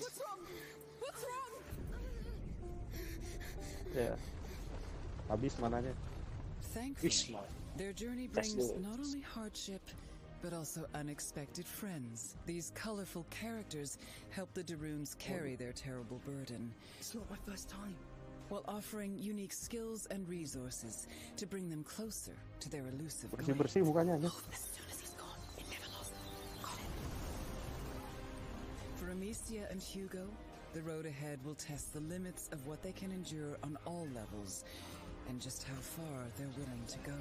Ya. Habis mananya? Thankfully, their journey brings not only hardship, but also unexpected friends. These colorful characters help the Daroons carry their terrible burden. It's not my first time. While offering unique skills and resources to bring them closer to their elusive goal. Bersih-bersih mukanya aja. For Amicia and Hugo, the road ahead will test the limits of what they can endure on all levels, and just how far they're willing to go.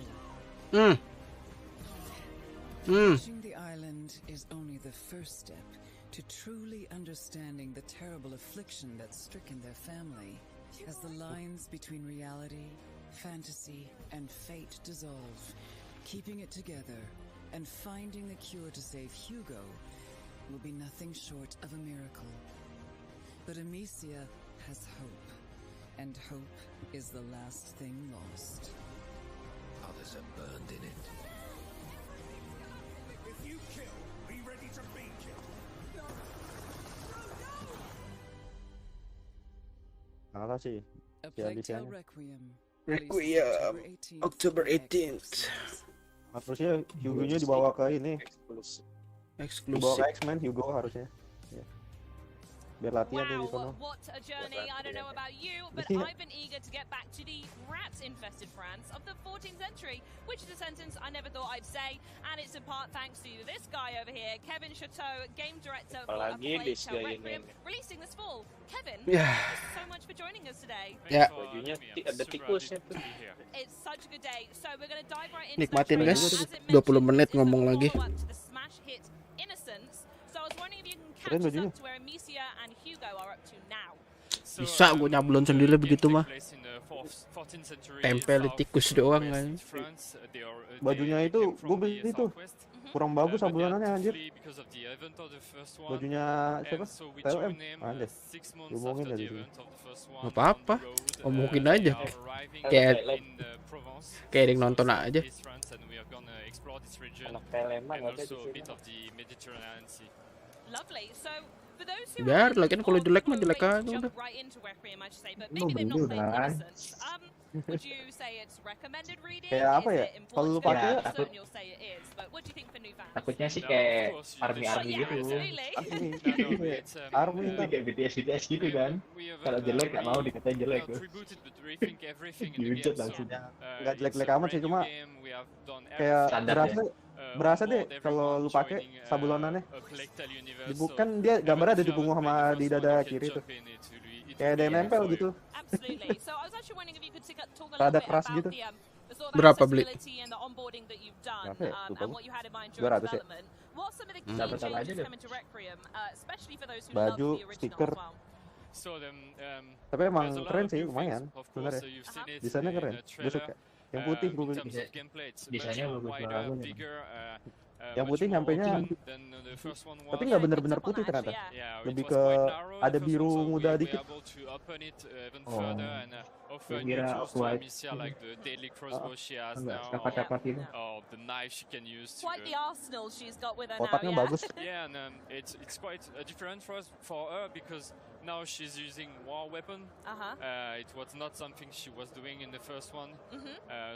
Reaching the island is only the first step to truly understanding the terrible affliction that's stricken their family. As the lines between reality, fantasy, and fate dissolve, keeping it together and finding the cure to save Hugo will be nothing short of a miracle. But Amicia has hope, and hope is the last thing lost. Others are burned in it. If you kill, be ready to be killed. Kalah sih. A Ya, Plague Tale Alicianya. Requiem. Requiem, October 18th. Harusnya Hugo-nya dibawa ke ini. Dibawa ke Eksklusif. X-Men Hugo harusnya. Ya. Biar latihan di sono. What a journey. I don't know about you, but Yeah. I've been eager to get back to the rat-infested France of the 14th century, which is a sentence I never thought I'd say, and it's in part thanks to this guy over here, Kevin Chateau, game director for A Plague Tale Requiem, releasing this fall. Kevin, Yeah. thank you so much for joining us today. Ya. Bajunya ada tikusnya tuh. It's such a good day. So we're going to dive right into Nikmatin the guys. trailer. As it 20 mentioned, menit this is the ngomong lagi. follow-up to the smash hit Innocence. So I was wondering if you can catch Keren us bajunya. up to where Amicia and Hugo are up to now. Bisa gue nyablon sendiri begitu mah. Tempel di tikus doang kan. Bajunya itu gue beli itu. Kurang bagus sablonannya anjir. Bajunya siapa? TLM. Anjir. Ngomongin tadi sih. Gak apa-apa. Omongin aja. Kayak ada yang nonton aja. Anak PLM mah nggak ada di sini. Lovely. So for those who Biar are lagi kan kalau jelek mah jelek aja udah. jump right into Requiem, I should say, but Lo maybe they've beli not played udah. Innocence. Would you say it's recommended reading? Kayak apa Is ya? it important Kalau lu to pakai know? takut- Certain you'll say it is, but what do you think for new fans? Takutnya sih kayak army Yeah, gitu. absolutely. Army Ini kayak BTS gitu kan. Kalau jelek nggak mau dikatain jelek tuh. Dihujat langsung. Nggak jelek-jelek amat sih, cuma kayak Standar berasa deh kalau lu pakai sablonannya. Bukan dia gambarnya ada di punggung sama di dada kiri tuh. Kayak ada yang nempel gitu. Absolutely. So I was actually wondering if you could talk a Rada little bit keras about gitu. the sort of Berapa beli? accessibility and the onboarding that you've done, Berapa ya? Lupa and gua. what you had in mind during 200 ya? development. What are some of the key Dapat apa aja changes deh? coming to Requiem, especially for those who Baju, love the original stiker. as well? Tapi emang keren sih, lumayan sebenarnya. Desainnya keren. Gue suka. Yang putih gue beli. Desainnya bagus banget. Yang putih nyampenya tapi nggak bener-bener putih ternyata. Lebih ke ada biru muda dikit. Gue kira white. Cakap-cakap gitu. Quite the arsenal she's got with her Kotaknya now, yeah. bagus. Yeah, and it's quite different for her because now she's using war weapon. It was not something she was doing in the first one.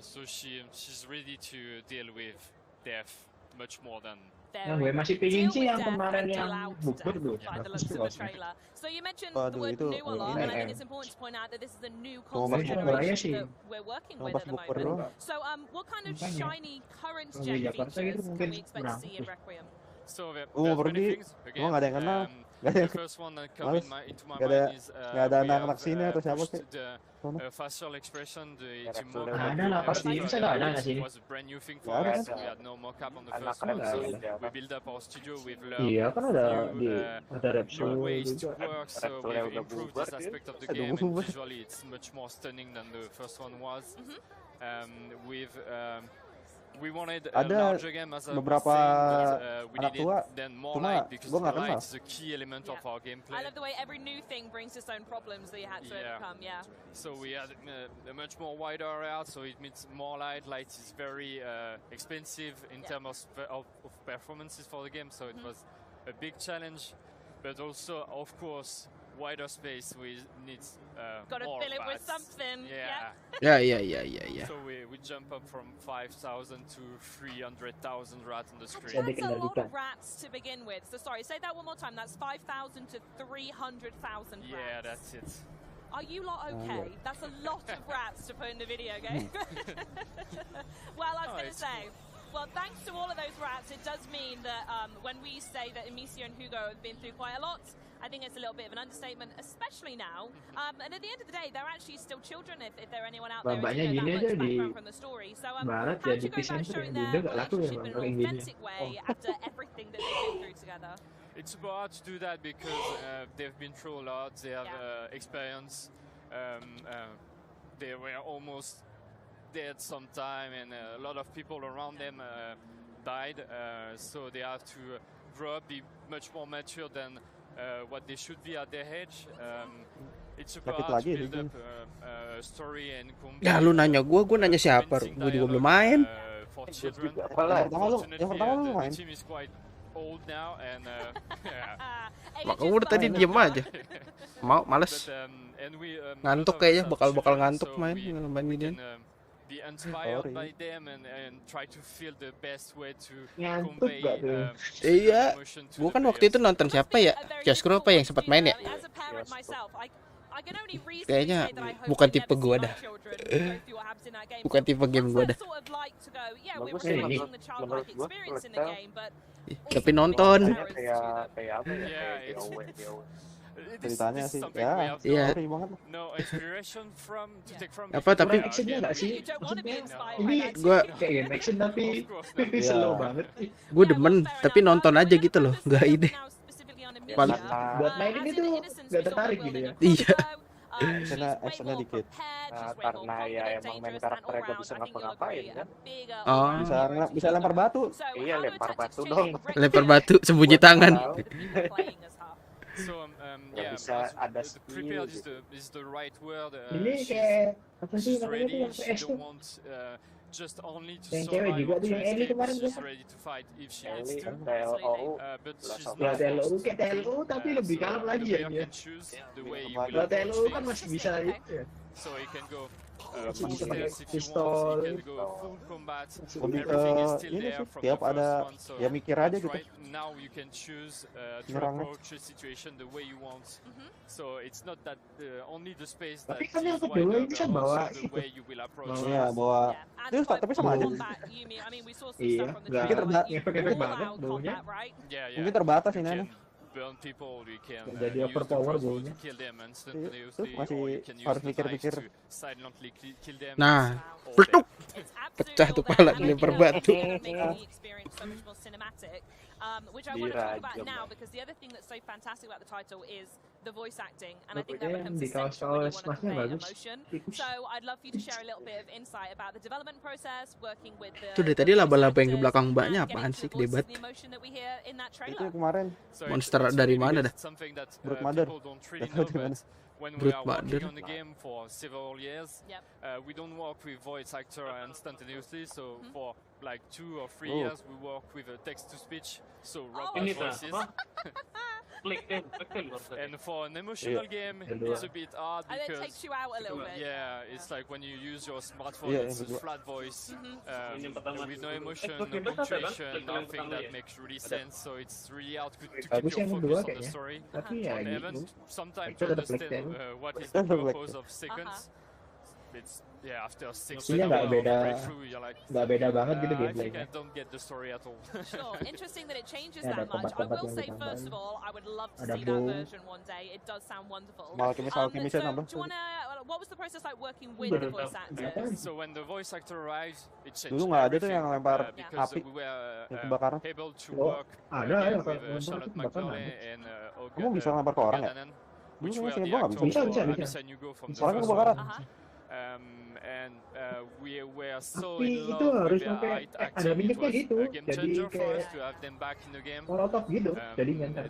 So she's ready to deal with death much more than. Yang gue masih pingin sih yang kemarin yang bubur tuh. By the looks of the trailer. So you mentioned the Waduh, word itu new a lot, and I think ini. it's important to point out that this is a new Oh, console Mas Bukber generation sih. that we're working with Mas at the Bukber moment. doang. So what kind of Makanya. shiny current Kalau gen di Jakarta features gitu can mungkin we expect to see in kurang. Requiem? So Gue mau pergi, cuma nggak ada yang kenal. Nggak ada yang the first one that males. come into my Nggak ada mind is nggak ada we anak-anak have, sini atau siapa pushed sih? the Sono. facial expression, the Ada lah, pasti bisa nggak ada nggak sih? It was a brand new thing for Nggak ada us. kan? We had no mock-up on the Anak first one, keren so sih, ada. we build up our studio. We've Iya learned kan ada new, di ada Repsol new ways to juga. work, so Repsol we've udah improved bubar this dia. aspect of the Aduh, game, and bubar. visually it's much more stunning than the first one was. With we wanted a Ada larger game, as I was beberapa saying, but we anak needed tua, then more cuma light because gua nggak the light kenal. is a key element of our gameplay. I love the way every new thing brings its own problems that you had to overcome. Yeah. So we had a much more wider area, so it means more light. Light is very expensive in terms of performances for the game, so it was a big challenge. But also, of course, wider space we need Got to more fill it with rats. something. Yeah. Ya. So we jump up from 5,000 to 300,000 rats on the screen. Jadi That's a lot kendalikan. of rats to begin with. So sorry, say that one more time. That's 5,000 to 300,000 rats. Yeah, that's it. Are you lot okay? That's a lot of rats to put in the video game. Well, I was Oh, going to it's say, well, thanks to all of those rats, it does mean that when we say that Amicia and Hugo have been through quite a lot, I think it's a little bit of an understatement, especially now. And at the end of the day, they're actually still children if there are anyone out there Bapaknya who gini knows aja that much di background from the story. So Barat how do jadi you go about presenter showing yang their Indo nggak laku ya relationship in bang an orang gini. authentic way after everything that they've been through together? It's super hard to do that because they've been through a lot. They have experience. They were almost dead sometime, and a lot of people around them died. So they have to grow up, be much more mature than what they should be at their age. It's super Sakit hard lagi to build sih. up a story and Ya lu nanya gue nanya siapa? Gue juga belum main. for children. Yang pertama lu The main. team is quite old now, and yeah. Maka udah tadi diem aja. Males. And we, Ngantuk kayaknya bakal ngantuk main ginian. be inspired by them and try to feel the best way to Ngantuk convey gak tuh? Iya, emotion to gua the kan waktu players. itu nonton siapa ya? Joskro apa yang sempat main ya? As a parent myself, I can only reasonably Kayaknya say that I hope bukan we tipe never gua see dah. my children go through what happens in that game. Bukan So tipe game what's gua that dah. sort of like to go, yeah, we Bagus were sih, reflecting the childlike menurut gua experience in the Playtale game, but Tapi nonton. kayak apa ya? Yeah, Kayak it's- DOW. Ceritanya This is sih, something ya, we have Iya. story banget. no inspiration from to take from. Apa, tapi- Kurang actionnya nggak sih? You don't want to be Maksudnya inspired ini by that. Gua kayak game action tapi Of course not. slow Iya. banget. gue demen, tapi nonton aja gitu loh, nggak ini. Paling- Buat main ini tuh nggak tertarik gitu ya. Iya. Actionnya dikit. Nah, karena ya emang main karakternya gak bisa ngapa-ngapain kan. Oh, Bisa lempar batu. Iya, lempar batu dong. lempar batu, sembunyi tangan. So Nggak yeah, bisa ada prepared skill is the right word. Ini kayak apa sih She's namanya ready. tuh yang She PS tuh? don't want just only to Yang cewek survive juga or tuh, to yang Ellie escape. kemarin She's tuh. ready to fight if she needs Ellie to. kan TLO. But she's Lah, Ya not TLO forced kayak to. TLO tapi lebih So kalem the lagi ya player dia. can choose the way he Kalau will Kalau TLO approach kan things. masih bisa ya. So he can go Masih full bisa pakai stealth if you pistol. want. He can go full combat. Lebih ke Everything is still ini there sih, from tiap the first ada one. So ya mikir aja gitu. right now you can choose to Nyerangnya. approach the situation the way you want. So it's not that only the space that Tapi kan yang is kedua wider, ini but kan bawa also the itu. way you will approach Bawa- it. Iya, bawa. Terus tapi sama aja. Iya, nggak Mungkin efek-efek banget baunya. Yeah, yeah. Mungkin terbatas You ini. can burn people, you can Jadi use the overpower crossbow baunya. to kill them Terus instantaneously, masih or you can use harus the mikir-mikir. knives to silently kill them. Nah, All peletuk. there. Pecah tuh pala dilempar batu. Which I want to talk about Dirajam. now because the other thing that's so fantastic about the title is the voice acting, and I think that Pokoknya becomes di essential when you kaos-kaos want to masnya convey bagus. emotion. Tikus. So I'd love for you to share a little bit of insight about the development process, working with the. Tuh dari tadi the voice laba-laba yang di actors, belakang and mbaknya getting apaan to sih, the voices debat. and the emotion that we hear in that Itu trailer. kemarin. So Monster it's dari really mana good. dah? It's something that Brute Mother. people don't really Nggak tahu know, dari mana. but when we Brute are working Mother. on the game for several years, Yep. we don't work with voice actor instantaneously. So for like 2 or 3 Oh. years, we work with a text-to-speech, so Oh, robot Ini tuh, voices. apa? Klik luar tadi. And for an emotional game, it's a bit hard And it because takes you out a little bit. yeah, it's like when you use your smartphone, Yeah, it's a yeah. flat voice Ini pertama with no dulu. emotion, Klik no bebas ada, Bang? punctuation, Klik yang nothing pertama that ya? makes really Ada. sense. So it's really hard to keep Bagus your yang focus kedua on the kayaknya. story. Tapi ya And gitu. even sometimes Itu to ada understand Black what is Itu the ada Black purpose of sequence. It's yeah, after 6 Maksudnya nggak hours of beda- playthrough, you're like, nggak beda banget gitu I think gameplaynya. I don't get the story at all. Sure, interesting that it changes Ada that much. I tempat-tempat will yang say, ditambahin. first of all, I would love to Ada see that bow. version one day. It does sound wonderful. Alchemist-alchemisnya so, nambah. do you wanna? What was the process like working with the voice actors? So when the voice actor arrives, it changed Dulu nggak ada tuh everything, yang lempar because api, we were yang kebakaran. able to Oh, work ada ya again kalau with lempar Charlotte api kebakaran McCauley ada. and Kamu bisa lempar ke orang ya? Gadanen, Dulu which kayaknya were seingat the gua nggak actors bisa. Bisa, for bisa. Abyss and Hugo from the Orang first kebakaran. one. And we were so Tapi in itu love harus with their sampai height ada acting. It minyaknya was gitu. a game Jadi changer for us kayak to have them back in the game. molotov gitu. Jadinya ntar.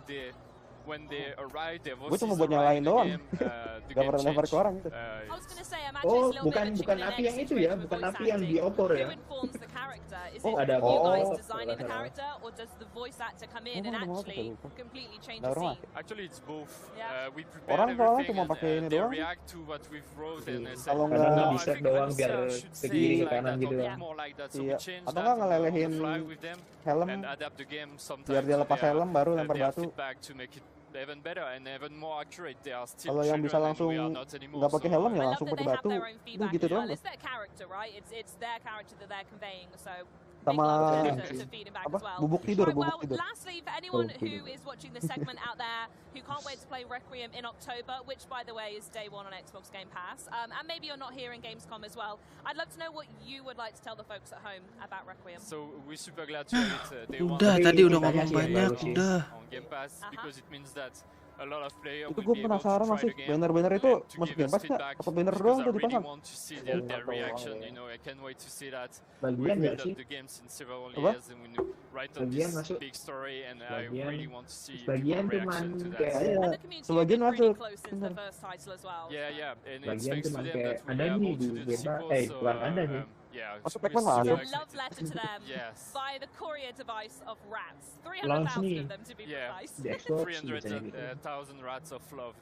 When they arrived, their Gue voices cuma buat arrived nyalain in the doang. game, the Gak game pernah lempar ke changed. orang gitu. I was going to say, I'm Oh, actually a little bukan bit of a bukan chicken api and yang egg itu ya, situation with bukan voice api yang acting. di opor ya. Who informs the character? Is Oh, it ada you guys oh, designing the salah. character, or does the voice actor come in Oh, and ada apa actually tuh, lupa. completely change Ada the orang scene? Actually, it's both. Yeah. We prepare Orang soalnya everything cuma and pakai ini they doang. react to what we've wrote and they say, Kalau Kadang nggak- di I set think doang Anissa biar should ke say kiri it ke like kanan that gitu or ya. more like that. So Iya. we change Atau that nggak on ngelelehin the fly with them helm and adapt the game sometimes. biar dia to lepas their- helm baru lempar their batu. feedback to make it even better and even more accurate. They are still Kalau yang bisa children and langsung we are not anymore. nggak pakai So, helm ya I love langsung that pakai they have batu. their own Udah feedback gitu as well. doang. It's their character, right? It's their character that they're conveying. So Sama to feed it back apa? as well. Bubuk tidur, Right, bubuk well, tidur. lastly, for anyone Bubuk who tidur. is watching the segment out there who can't wait to play Requiem in October, which by the way is day one on Xbox Game Pass, and maybe you're not here in Gamescom as well, I'd love to know what you would like to tell the folks at home about Requiem. So we're super glad to have it day one. Udah, Tapi tadi udah ceritanya ngomong sih yang banyak, bagus sih. udah. On Game Pass because it means that a lot of players Itu will gue be able to penasaran try masih the game banner-banner itu and to masuk give Game us Pass nggak? feedback Apa banner because doang I tuh really dipasang? want to see their reaction. You know, I can't wait to see that. Bagian We've nggak built sih? up the games in several Apa? years and we write on Bagian this masuk. big story and I Bagian- really want to see Bagian people's cuman reaction to that. kayak Iya. And the community Sebagian has been really masuk. close since the first title as well. Yeah, and it's Bagian thanks to cuman them kayak that we ada are nih able di to do the Game Pass. sequel. So Bukan ada nih. Yeah, Masuk we Pac-Man masuk. A love letter to them Yes. by the courier device of rats. Launch 300,000 nih of them to be Yeah, precise. di Xbox 300,000 rats of love.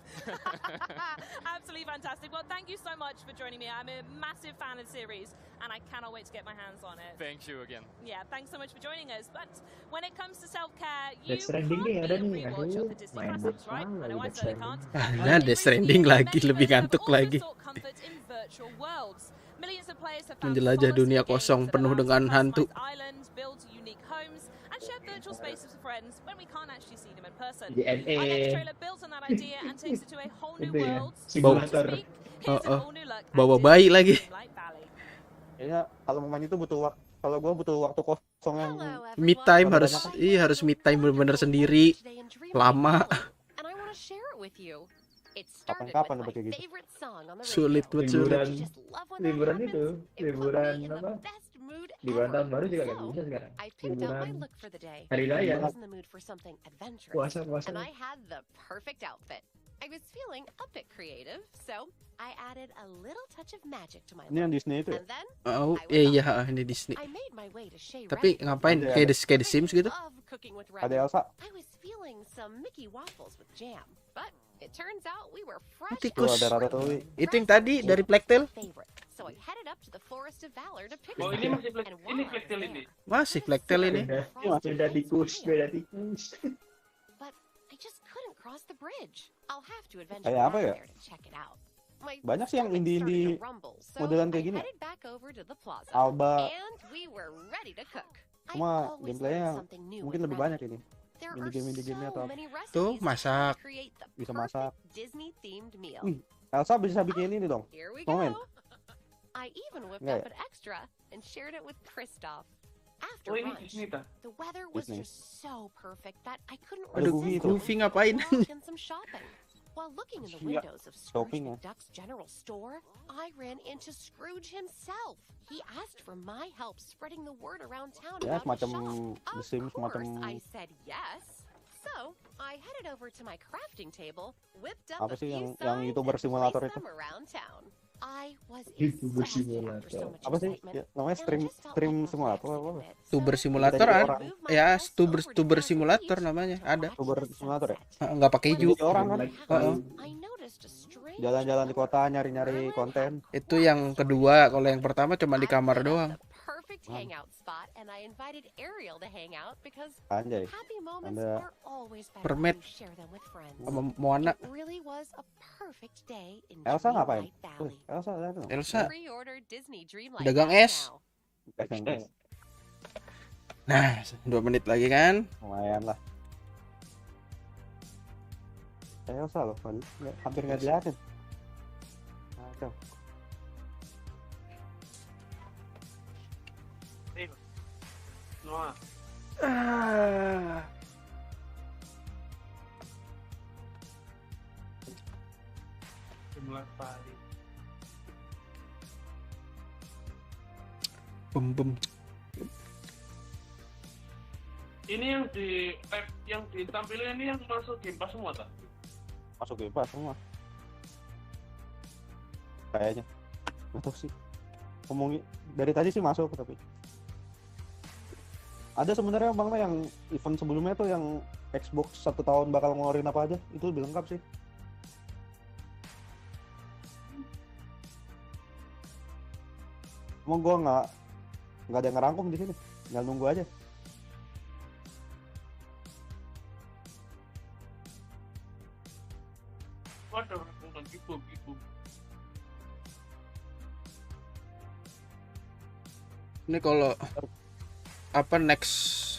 Absolutely fantastic. Well, thank you so much for joining me. I'm a massive fan of the series, and I cannot wait to get my hands on it. Thank you again. Yeah, thanks so much for joining us. But when it comes to self-care, you Death can't Stranding nih beat ada a nih. rewatch of Aduh, the Disney main classics, right? apa I know I Death certainly Stranding. can't. Nah, Death Stranding lagi, lebih ngantuk lagi. Comfort in virtual worlds. Millions of players have found Menjelajah solace dunia in games kosong that penuh allow us to dengan hantu. customize islands, build unique homes, and share virtual spaces with friends when we can't actually see them in person. JNE. Our next trailer builds on that idea and takes it to a whole new Itu ya, world. simulator. Here's an all new look at Bawa Disney's bayi lagi. Moonlight Valley. Kayaknya kalau mau main itu butuh waktu. Kalau gue butuh waktu kosong yang Me time harus harus me time bener-bener sendiri. Lama. Kapan-kapan udah kayak gitu. Sulit buat sulit. Liburan itu, liburan apa? Liburan tahun baru juga gak bisa sekarang. Liburan hari raya. Puasa. I was feeling a bit creative, so I added a little touch of magic to my Ini yang Disney itu ya? And then Oh, iya ini Disney. I made my way to Shea Tapi Redding. ngapain kayak The Sims gitu? Love cooking with Ada Elsa. I was feeling some Mickey waffles with jam, but it turns out we were fresh. Tikus. Ada Ratatouille. Itu yang tadi dari Plague Tale. Favorite. So I headed up to the Forest of Valor to pick Oh, some. ini masih And while I was Black Tail there, ini. Masih Plague Tale ini. Beda tikus. but I just couldn't cross the bridge. I'll have to eventually Kayak apa get ya? there to check it out. My Banyak sih yang stomach indie-indie started to rumble, so modelan I kayak gini. headed back over to the plaza. Alba. And we were ready to cook. I Cuma always gameplaynya learn something new mungkin with lebih Reddit. banyak ini. There Indie game are atau so many recipes Tuh, to masak. create the Bisa masak. perfect Disney-themed meal. Wih, Elsa bisa bikin ini dong. Here we Mau main? go. I even whipped Nggak up ya? an extra and shared it with Christoph. After Oh, ini lunch, Disney ta? the weather was Disney. just so perfect that I couldn't Ada resist Goofy itu. Goofy ngapain? going and some shopping. While looking in the Iya, windows of shopping Scrooge ya. McDuck's general store, I ran into Scrooge himself. He asked for my help spreading the word around town Ya, about his semacam shop. The Sims, Of course, semacam I said yes. So, I headed over to my crafting table, whipped up apa a sih few yang signs, YouTuber and simulator placed itu? them around town. I was YouTuber exhausted after so simulator. much Apa sih? excitement, Ya, namanya and I stream just felt stream like my simulator legs apa? a bit. Tuber So, simulator Jadi ada. orang. moved my Ya, mouse over to tuber the simulator beach namanya and ada. watched Tuber the simulator ya? sunset. Nggak pakai hijau. Jadi orang kan Heeh. I noticed a strange jalan-jalan di kota nyari-nyari konten. Itu yang kedua. Kalau yang pertama cuma di kamar doang. perfect hangout spot, and I invited Ariel to hang out because Anjay. happy moments Ada are always better permet when you share them with friends. sama Moana. It really was a perfect day in Elsa ngapain? Dreamlight Valley. Elsa ada tuh. Elsa Pre-order Disney Dreamlight dagang Valley es. now. Nah, 2 menit lagi kan? Lumayan lah. Elsa loh, hampir nggak dilihatin. Kacau. Noah. Jumlah pari. Bum. Ini yang ditampilin ini yang masuk Game Pass semua tak? Masuk Game Pass semua. Kayaknya. Nggak tahu sih. Ngomongin dari tadi sih masuk tapi. Ada sebenarnya Bang yang event sebelumnya tuh yang Xbox 1 tahun bakal ngeluarin apa aja, itu lebih lengkap sih. Mau gua nggak ada yang ngerangkum di sini, tinggal nunggu aja. Waduh, bukan gitu. Ini kalau apa next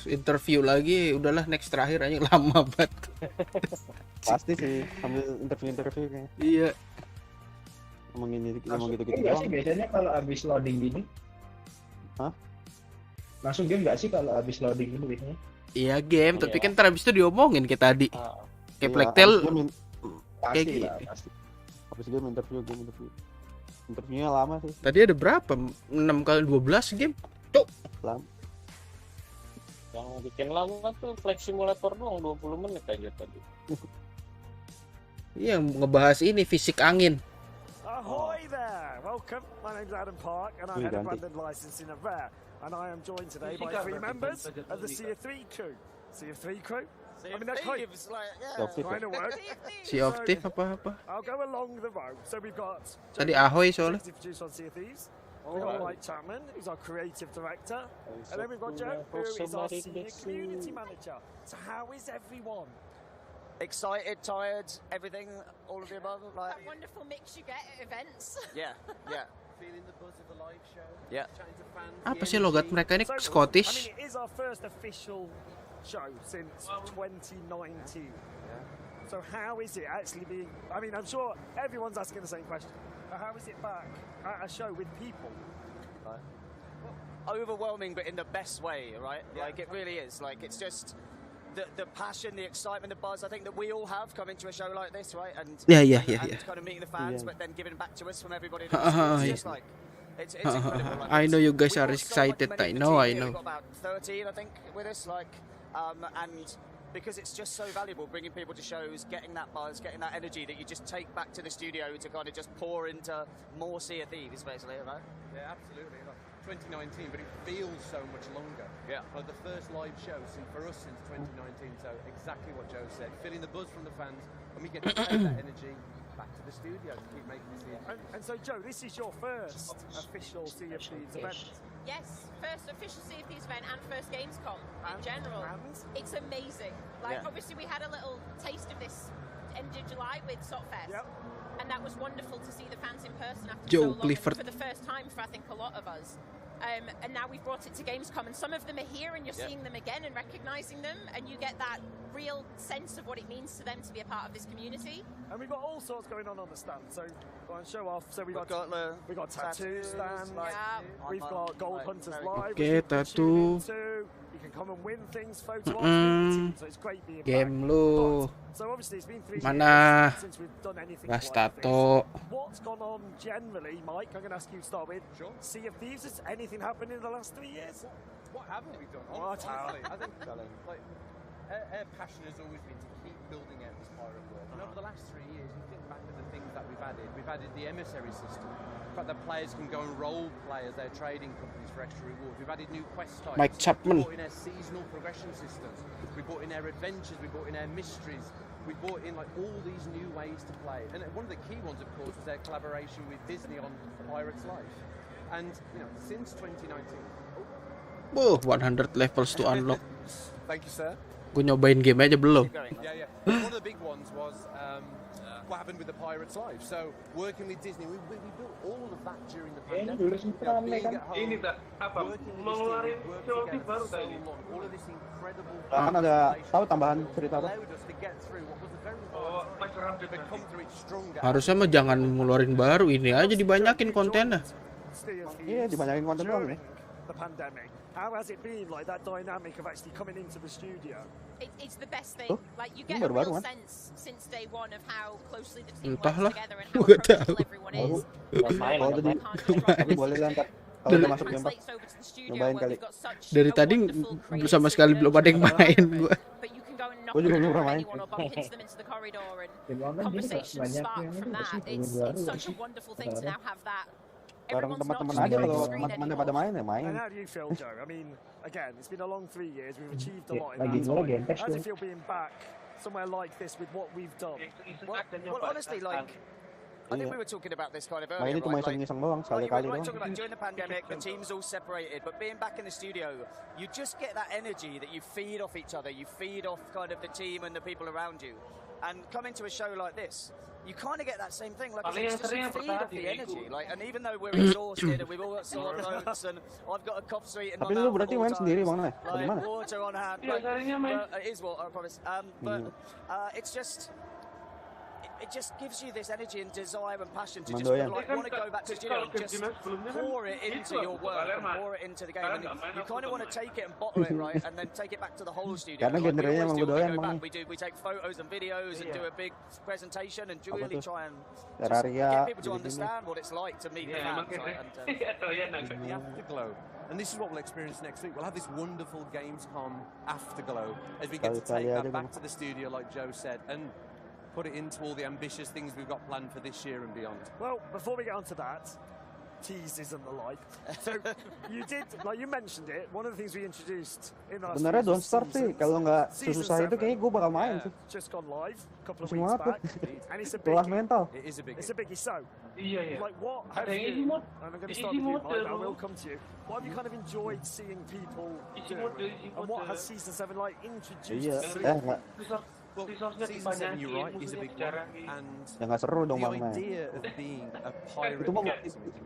interview lagi, udahlah next terakhir aja lama banget. Pasti sih sambil interview kayaknya. Iya. Ngomong gitu-gitu Enggak doang. sih biasanya kalau habis loading gini. Hah? Langsung game nggak sih kalau habis loading gini biasanya? Iya game, tapi Iya. kan ntar abis itu diomongin kayak tadi. Kayak Iya, Plague Tale abis game kayak Pasti gitu. lah, pasti. Habis game interview. Interviewnya lama sih. Tadi ada berapa? 6 kali 12 game. Cuk. Lama. Yang bikin lama tuh Flight Simulator doang 20 menit aja tadi. Iya, ngebahas ini fisik angin. Ahoy there! Welcome. My name's Adam Park, and I'm head of brand and licensing at Rare. And I am joined today by 3 members of the Sea of 3 crew. Sea of 3 crew? I mean, that's quite kind of work. Sea of Thieves apa-apa? I'll go along the road. So we've got Tadi Ahoy soalnya. executive producer on Sea of Thieves. We've got Mike Chapman, who's our creative director. And then we've got Joe, who is our senior community manager. So how is everyone? Excited, tired, everything, all of the above. Like That wonderful mix you get at events. yeah. Feeling the buzz of the live show. Yeah. Chatting to fans. Apa sih logat mereka ini Scottish? I mean, it is our first official show since 2019. So how is it actually being? I mean, I'm sure everyone's asking the same question. But how is it back at a show with people? Overwhelming, but in the best way, right? Like it really is. Like it's just the passion, the excitement, the buzz. I think that we all have coming to a show like this, right? And Yeah. kind of meeting the fans, but then giving back to us from everybody. Yeah. It's just like it's incredible. Like, I know you guys are we've got so excited. many I in the know. team here. We've got about 13, I think, with us. Like, and because it's just so valuable, bringing people to shows, getting that buzz, getting that energy that you just take back to the studio to kind of just pour into more Sea of Thieves, basically, right? Yeah, absolutely. Like 2019, but it feels so much longer. Yeah. Like the first live show for us since 2019. So exactly what Joe said, feeling the buzz from the fans, and we get to take that energy back to the studio to keep making this here. And so, Joe, this is your first official Sea of Thieves event. Yes, first official Sea of Thieves event and first Gamescom in general. It's amazing. Like, obviously, we had a little taste of this end of July with Sotfest. And that was wonderful to see the fans in person after Joe so long, Clifford. for the first time for, I think, a lot of us. And now we've brought it to Gamescom, and some of them are here, and you're seeing them again and recognising them, and you get that real sense of what it means to them to be a part of this community. And we've got all sorts going on the stand. So go on, show off. So we got tattoo stand. We've got Gold Hunters Live. Okay, tattoo. You can come and win things, photo ops with the team. So it's great being Game back. lu. So obviously it's been 3 Mana? years since we've done anything Mas like tato. this. What's gone on generally, Mike? I'm going to ask you to start with. Sure. Sea of Thieves, has anything happened in the last 3 years? What haven't we done? What Honestly, I think like our passion has always been to keep building out this pirate world. And over the last 3 years, you think back to the things that we've added the emissary system. The fact that players can go and role play as their trading companies for extra rewards. We've added new quest types. Mike Chapman. We brought in our seasonal progression systems. We brought in our adventures. We brought in our mysteries. We brought in like all these new ways to play. And one of the key ones, of course, was their collaboration with Disney on Pirates Life. And you know, since 2019. Whoa, 100 levels to unlock. Thank you, sir. Gue nyobain game aja belum. Yeah. One of the big ones was what happened with the Pirates Life. So working with Disney, we built all of that during the pandemic. Ini tak apa mengeluarin kreatif baru tadi. All of this incredible. Kan ada tahu tambahan cerita apa? allowed us to get through what was a very hard time, but come through it stronger. Harusnya mah jangan ngeluarin baru, ini aja dibanyakin kontennya. Iya, dibanyakin konten doang nih. The pandemic. How has it been, like that dynamic of actually coming into the studio? It's the best thing. Like you get a baru-baru real kan? sense since day one of how closely the team Entahlah, works together and gue how gak tahu. approachable everyone is. Kalau tadi, tapi boleh lantar. Kalau udah masuk game 4, nyobain kali. Dari tadi sama sekali belum ada yang main gue. Gue juga belum pernah main. Conversations spark from that. It's such a wonderful thing to now have that. Bareng teman-teman aja, kalau teman-temannya pada main ya main. And how do you feel, Joe? I mean, again, it's been a long 3 years. We've achieved a lot in Lagi that gue time. game How does it feel being back somewhere like this with what we've done? Well, honestly, like, I think we were talking about this kind of earlier, Mainnya cuma right? iseng-iseng doang, sekali-kali doang. Talking about during the pandemic, the team's all separated, but being back in the studio, you just get that energy that you feed off each other. You feed off kind of the team and the people around you. And coming to a show like this, you kind of get that same thing. Like, it's just you feed off the energy. Like, and even though we're exhausted and we've all got sore throats and I've got a cough sweet in my Tapi lu mouth berarti all main the sendiri time, Bang Nay? Bagaimana? like water on hand. Iya, tadinya main. It is water, I promise. But it's just. It just gives you this energy and desire and passion to just Mandoyan. like, want to go back to the studio and just pour it into your work and pour it into the game. And you kind of want to take it and bottle it, right, and then take it back to the whole studio. Karena Like we genrenya always emang do when we doyan, go Bang. back. We take photos and videos and do a big presentation and really try and just Terraria, get people to gini-gini. understand what it's like to meet the fans. Right? And, The afterglow. And this is what we'll experience next week. We'll have this wonderful Gamescom afterglow as we get to take that back to the studio, like Joe said. And put it into all the ambitious things we've got planned for this year and beyond. Well, before we get on to that, teases and the like. So you did, like you mentioned it, one of the things we introduced in the last Sebenarnya Don't Starve sih, kalau nggak susah itu kayaknya gue bakal main sih. Just gone live a couple of Musim weeks apa? back, and it's a Kelas biggie. mental. It is a biggie. It's a biggie. So, Iya. like, what have Ada yang you? mode. And I'm going to Easy start with you, mode Mike. I loh. will come to you. What have you kind of enjoyed seeing people Easy do? mode, easy And what mode. has season 7 like introduced? Iya, to enggak. Well, season 7, you're right, is a big one, and Ya nggak seru dong the Bang Main. idea of being a pirate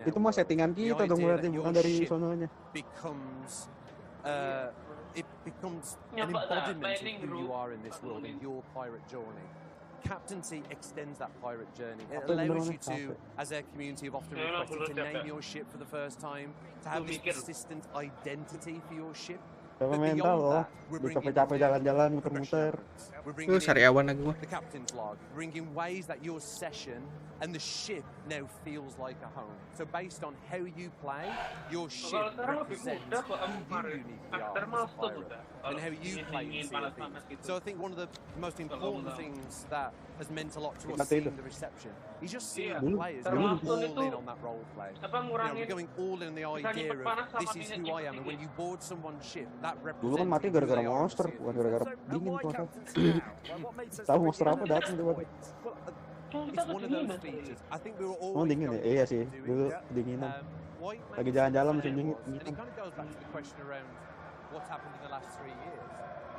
Itu mah settingan kita dong berarti bukan dari sononya. becomes it becomes an Nyapa dah, embodiment planning of who you bro. are in this world and your pirate journey. Captaincy extends that pirate journey. It Apa yang allows you bener-bener to, as our community have often Ya, requested, to belum name capek. your ship for the first time, to have this consistent identity for your ship. Capek But mental beyond loh, that, we're bisa bringing capek in jalan-jalan muter-muter. We're bringing in sariawan lagi gua. the captain's log, bringing ways that your session and the ship now feels like a home. So based on how you play, your ship Kalau sekarang lebih represents mudah kok who you kemarin. uniquely are After as a master pirate udah. and how you play in Dingin, Sea of panas-panas Thieves. gitu. So I think one of the most important belum. things that has meant a lot to us Kata seeing itu. the reception is just seeing Iya. the players Termasuk going all itu, in on that role play. apa, You know, ngurangin we're going all in on the misalnya idea of panas sama this is who I am, and when you board someone's ship, that Dulu represents kan mati who gara-gara they are in the monster, Sea of bukan Thieves. gara-gara So, and dingin why puasa. captaincy now? Like, what made sense Tahu to monster bring apa in datang tiba-tiba. points? Well, It's one of those features. I think we were Oh always dingin ya? going Iya to sih, do it. dulu kedinginan. Why it Lagi makes jalan-jalan sense musim now dingin. was, and it kind of goes back to the question around what's happened in the last 3 years.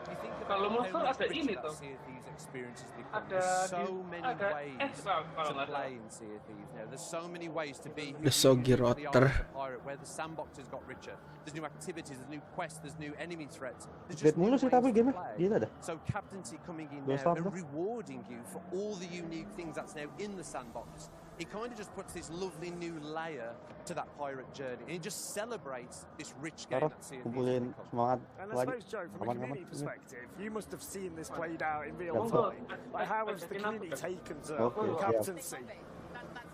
You think about Kalau how monster much ada richer ini that tuh. Sea of Thieves experience has become. Ada There's so di- many ada ways eksboks kalau to nggak play salah. in Sea of Thieves now. There's so many ways to be who The you soggy uniquely rotter. are as a pirate, where the sandbox has got richer. There's new activities, there's new quests, there's new enemy threats. There's Dead just new mulu sih ways tapi to game play. gila dah. So captaincy coming in Don't now stop and dah. rewarding you for all the unique things that's now in the sandbox. It kind of just puts this lovely new layer to that pirate journey, and it just celebrates this rich game Taruh that Sea of Thieves kumpulin has become. semangat And I lagi. suppose, Joe, from a Kapan-kapan. community perspective, you must have seen this played out in real Yeah. time. Like, how has the community taken to Okay, yeah. captaincy?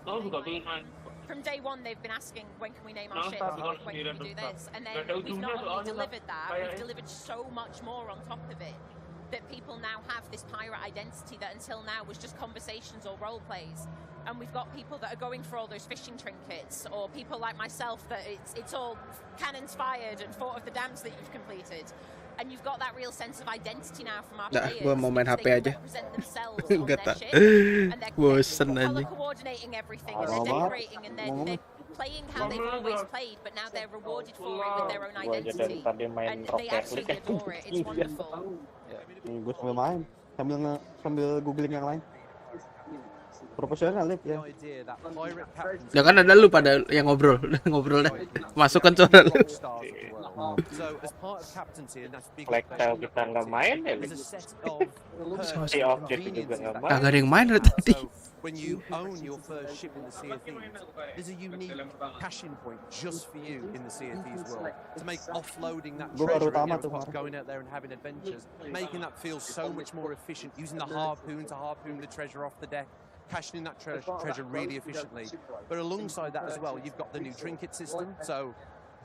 Oh, juga pengen main. From day one, they've been asking, when can we name our Don't ship? stop, When don't can we stop, do don't this? stop. And Nggak then ada we've ujungnya not only soalnya, delivered that, kayak we've delivered so much more on top of it, that people now have this pirate identity that until now was just conversations or role plays. And we've got people that are going for all those fishing trinkets, or people like myself that it's all cannons fired and fought of the dams that you've completed. And you've got that real sense of identity now from our Nah, players. gua mau main because HP they aja. represent themselves on Gak their tak. ship, and they're Bosen color anjing. coordinating everything, and Parah they're banget. decorating, and they're playing how they've always played, but now they're rewarded for it with their own Gua aja dari identity. tadi main And Rocket they League absolutely adore it. It's wonderful. Nih gue sambil main, sambil googling yang lain. Profesional nih ya. The idea that pirate captains Ya kan ada lu pada yang ngobrol, ngobrol dah. Masukkan suara lu. stars of the world. So as part of captaincy, and that's big. Like tahu kita nggak main ya, There's a set of Sea of Thieves juga nggak main. Kagak ada yang main dari tadi. So when you own your first ship in the Sea of Thieves, there's a unique cashing point just for you in the Sea of Thieves world to make offloading that Gua baru treasure, tamat you know, tuh going out there and having adventures, making that feel so much more efficient, using the harpoon to harpoon the treasure off the deck, cashing in that treasure really efficiently. But alongside that as well, you've got the new trinket system. So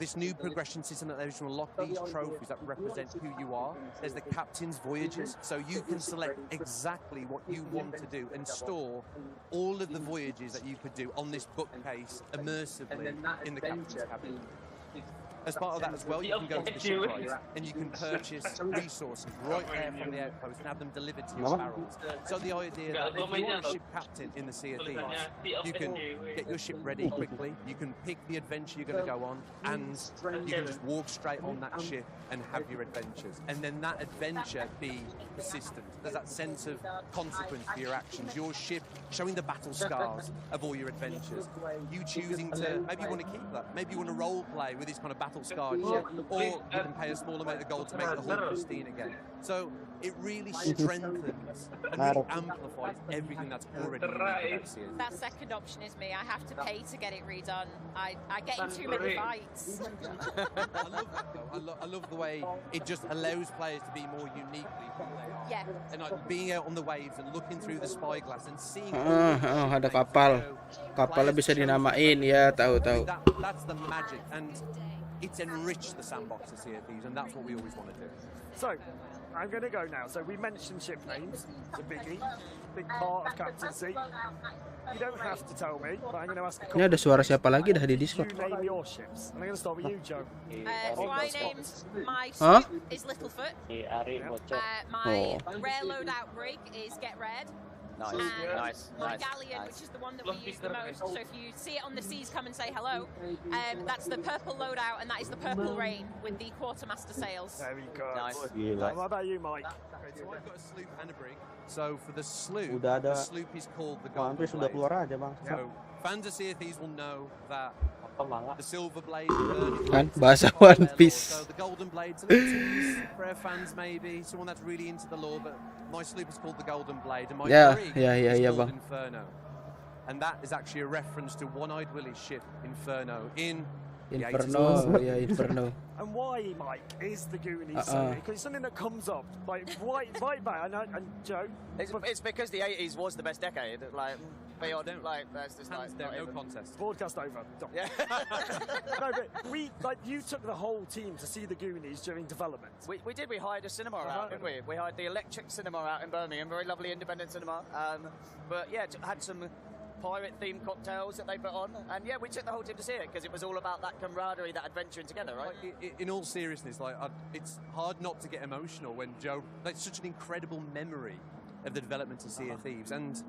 this new progression system that allows you to unlock these trophies that represent who you are. There's the captain's voyages, so you can select exactly what you want to do and store all of the voyages that you could do on this bookcase immersively in the captain's cabin. As part of that as well, you can go to the shipwright and you can purchase resources right there from the outpost and have them delivered to your barrels. So the idea that if you're a ship captain in the Sea of Thieves, you can get your ship ready quickly, you can pick the adventure you're going to go on, and you can just walk straight on that ship and have your adventures. And then that adventure be persistent. There's that sense of consequence for your actions. Your ship showing the battle scars of all your adventures. You choosing to, maybe you want to keep that, maybe you want to role play with this kind of battle scarred ship, or you can pay a small amount of gold to make the hull pristine again. So it really strengthens and really amplifies everything that's already unique about Sea of Thieves. That second option is me. I have to pay to get it redone. I get in too many fights. I love that though. I love the way it just allows players to be more uniquely who they are. Yeah. And like being out on the waves and looking through the spyglass and seeing Ada kapal. Kapalnya bisa dinamain ya, tahu. That's the magic. And it's enriched the sandbox of Sea of Thieves, and that's what we always want to do. So, I'm going to go now. So we mentioned ship names. It's a biggie, big part of captaincy. You don't have to tell me, but I'm going to ask a couple. Ini ada suara siapa lagi dah di Discord? You name your ships. And I'm going to start with you, Joe. So I named my sloop is Littlefoot. My rare loadout brig is Get Red. Nice. My galleon, which is the one that we use the most. So if you see it on the seas, come and say hello. That's the purple loadout, and that is the Purple Rain with the quartermaster sails. Very good. Nice. What about you, Mike? Okay, so I've got a sloop and a brig. So for the sloop, Udah ada. the sloop is called the Golden Hampir sudah Blade. keluar aja, Bang. So fans of Sea of Thieves will know that the Silver Blade Kan bahasa One Piece. So the Golden Blade's a little tease for our fans, maybe someone that's really into the lore. But my sloop is called the Golden Blade, and my brig is called Inferno, and that is actually a reference to One-Eyed Willie's ship Inferno in Inferno, yeah, Inferno. And why, Mike, is the Goonies so big? Because it's something that comes up, like, right back, and Joe? It's because the 80s was the best decade, like, beyond, like, that's just like, no contest. Broadcast over. Yeah. No, but you took the whole team to see the Goonies during development. We did, we hired a cinema out, didn't we? We hired the Electric Cinema out in Birmingham, very lovely independent cinema. But yeah, had some pirate-themed cocktails that they put on, and yeah, we took the whole team to see it because it was all about that camaraderie, that adventuring together, right? In all seriousness, like it's hard not to get emotional when Joe, like, such an incredible memory of the development of Sea of Thieves, and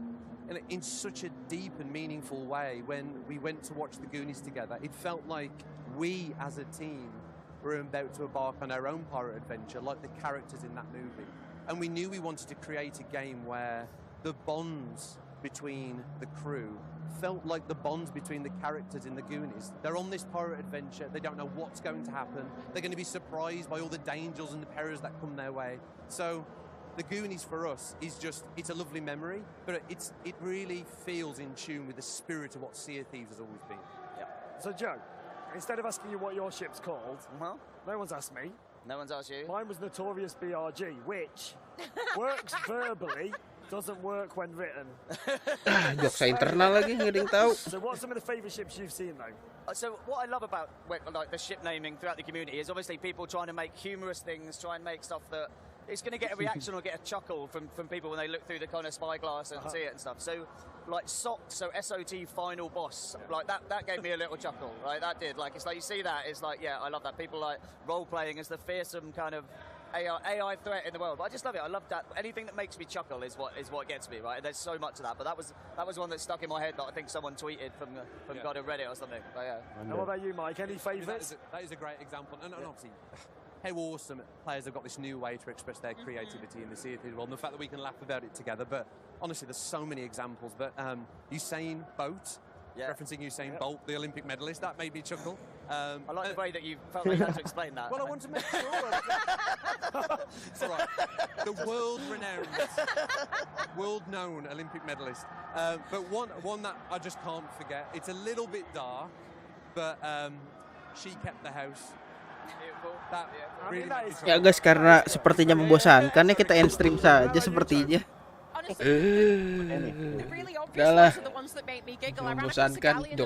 in such a deep and meaningful way, when we went to watch the Goonies together, it felt like we as a team were about to embark on our own pirate adventure, like the characters in that movie, and we knew we wanted to create a game where the bonds between the crew felt like the bonds between the characters in the Goonies. They're on this pirate adventure, they don't know what's going to happen, they're going to be surprised by all the dangers and the perils that come their way. So the Goonies for us is it's a lovely memory, but it really feels in tune with the spirit of what Sea of Thieves has always been. Yeah. So Joe, instead of asking you what your ship's called, no one's asked me. No one's asked you. Mine was Notorious BRG, which works verbally, doesn't work when written. Jokes internal lagi, nggak ada yang tahu. So what's some of the favourite ships you've seen though? So what I love about like the ship naming throughout the community is obviously people trying to make humorous things, try and make stuff that it's going to get a reaction or get a chuckle from people when they look through the kind of spyglass and see it and stuff. So like SOT, so SOT Final Boss, like that gave me a little chuckle, right? That did. Like, it's like you see that, it's like, yeah, I love that. People like role-playing as the fearsome kind of AI threat in the world. But I just love it. I love that. Anything that makes me chuckle is what gets me, right? And there's so much of that. But that was one that stuck in my head that I think someone tweeted from God of Reddit or something. But yeah. And what about you, Mike? Any favourites? That is a great example. And obviously, how awesome players have got this new way to express their creativity in the Sea of Thieves world, and the fact that we can laugh about it together. But honestly, there's so many examples. But Usain Bolt, referencing Usain Bolt, the Olympic medalist, that made me chuckle. I like the way that you felt like you had to explain that. Well, I want to make sure. It's all right. The world-known Olympic medalist. But one that I just can't forget. It's a little bit dark, but she kept the house. That really Ya guys, karena sepertinya membosankan ya, kita end stream saja sepertinya. Udahlah, membosankan.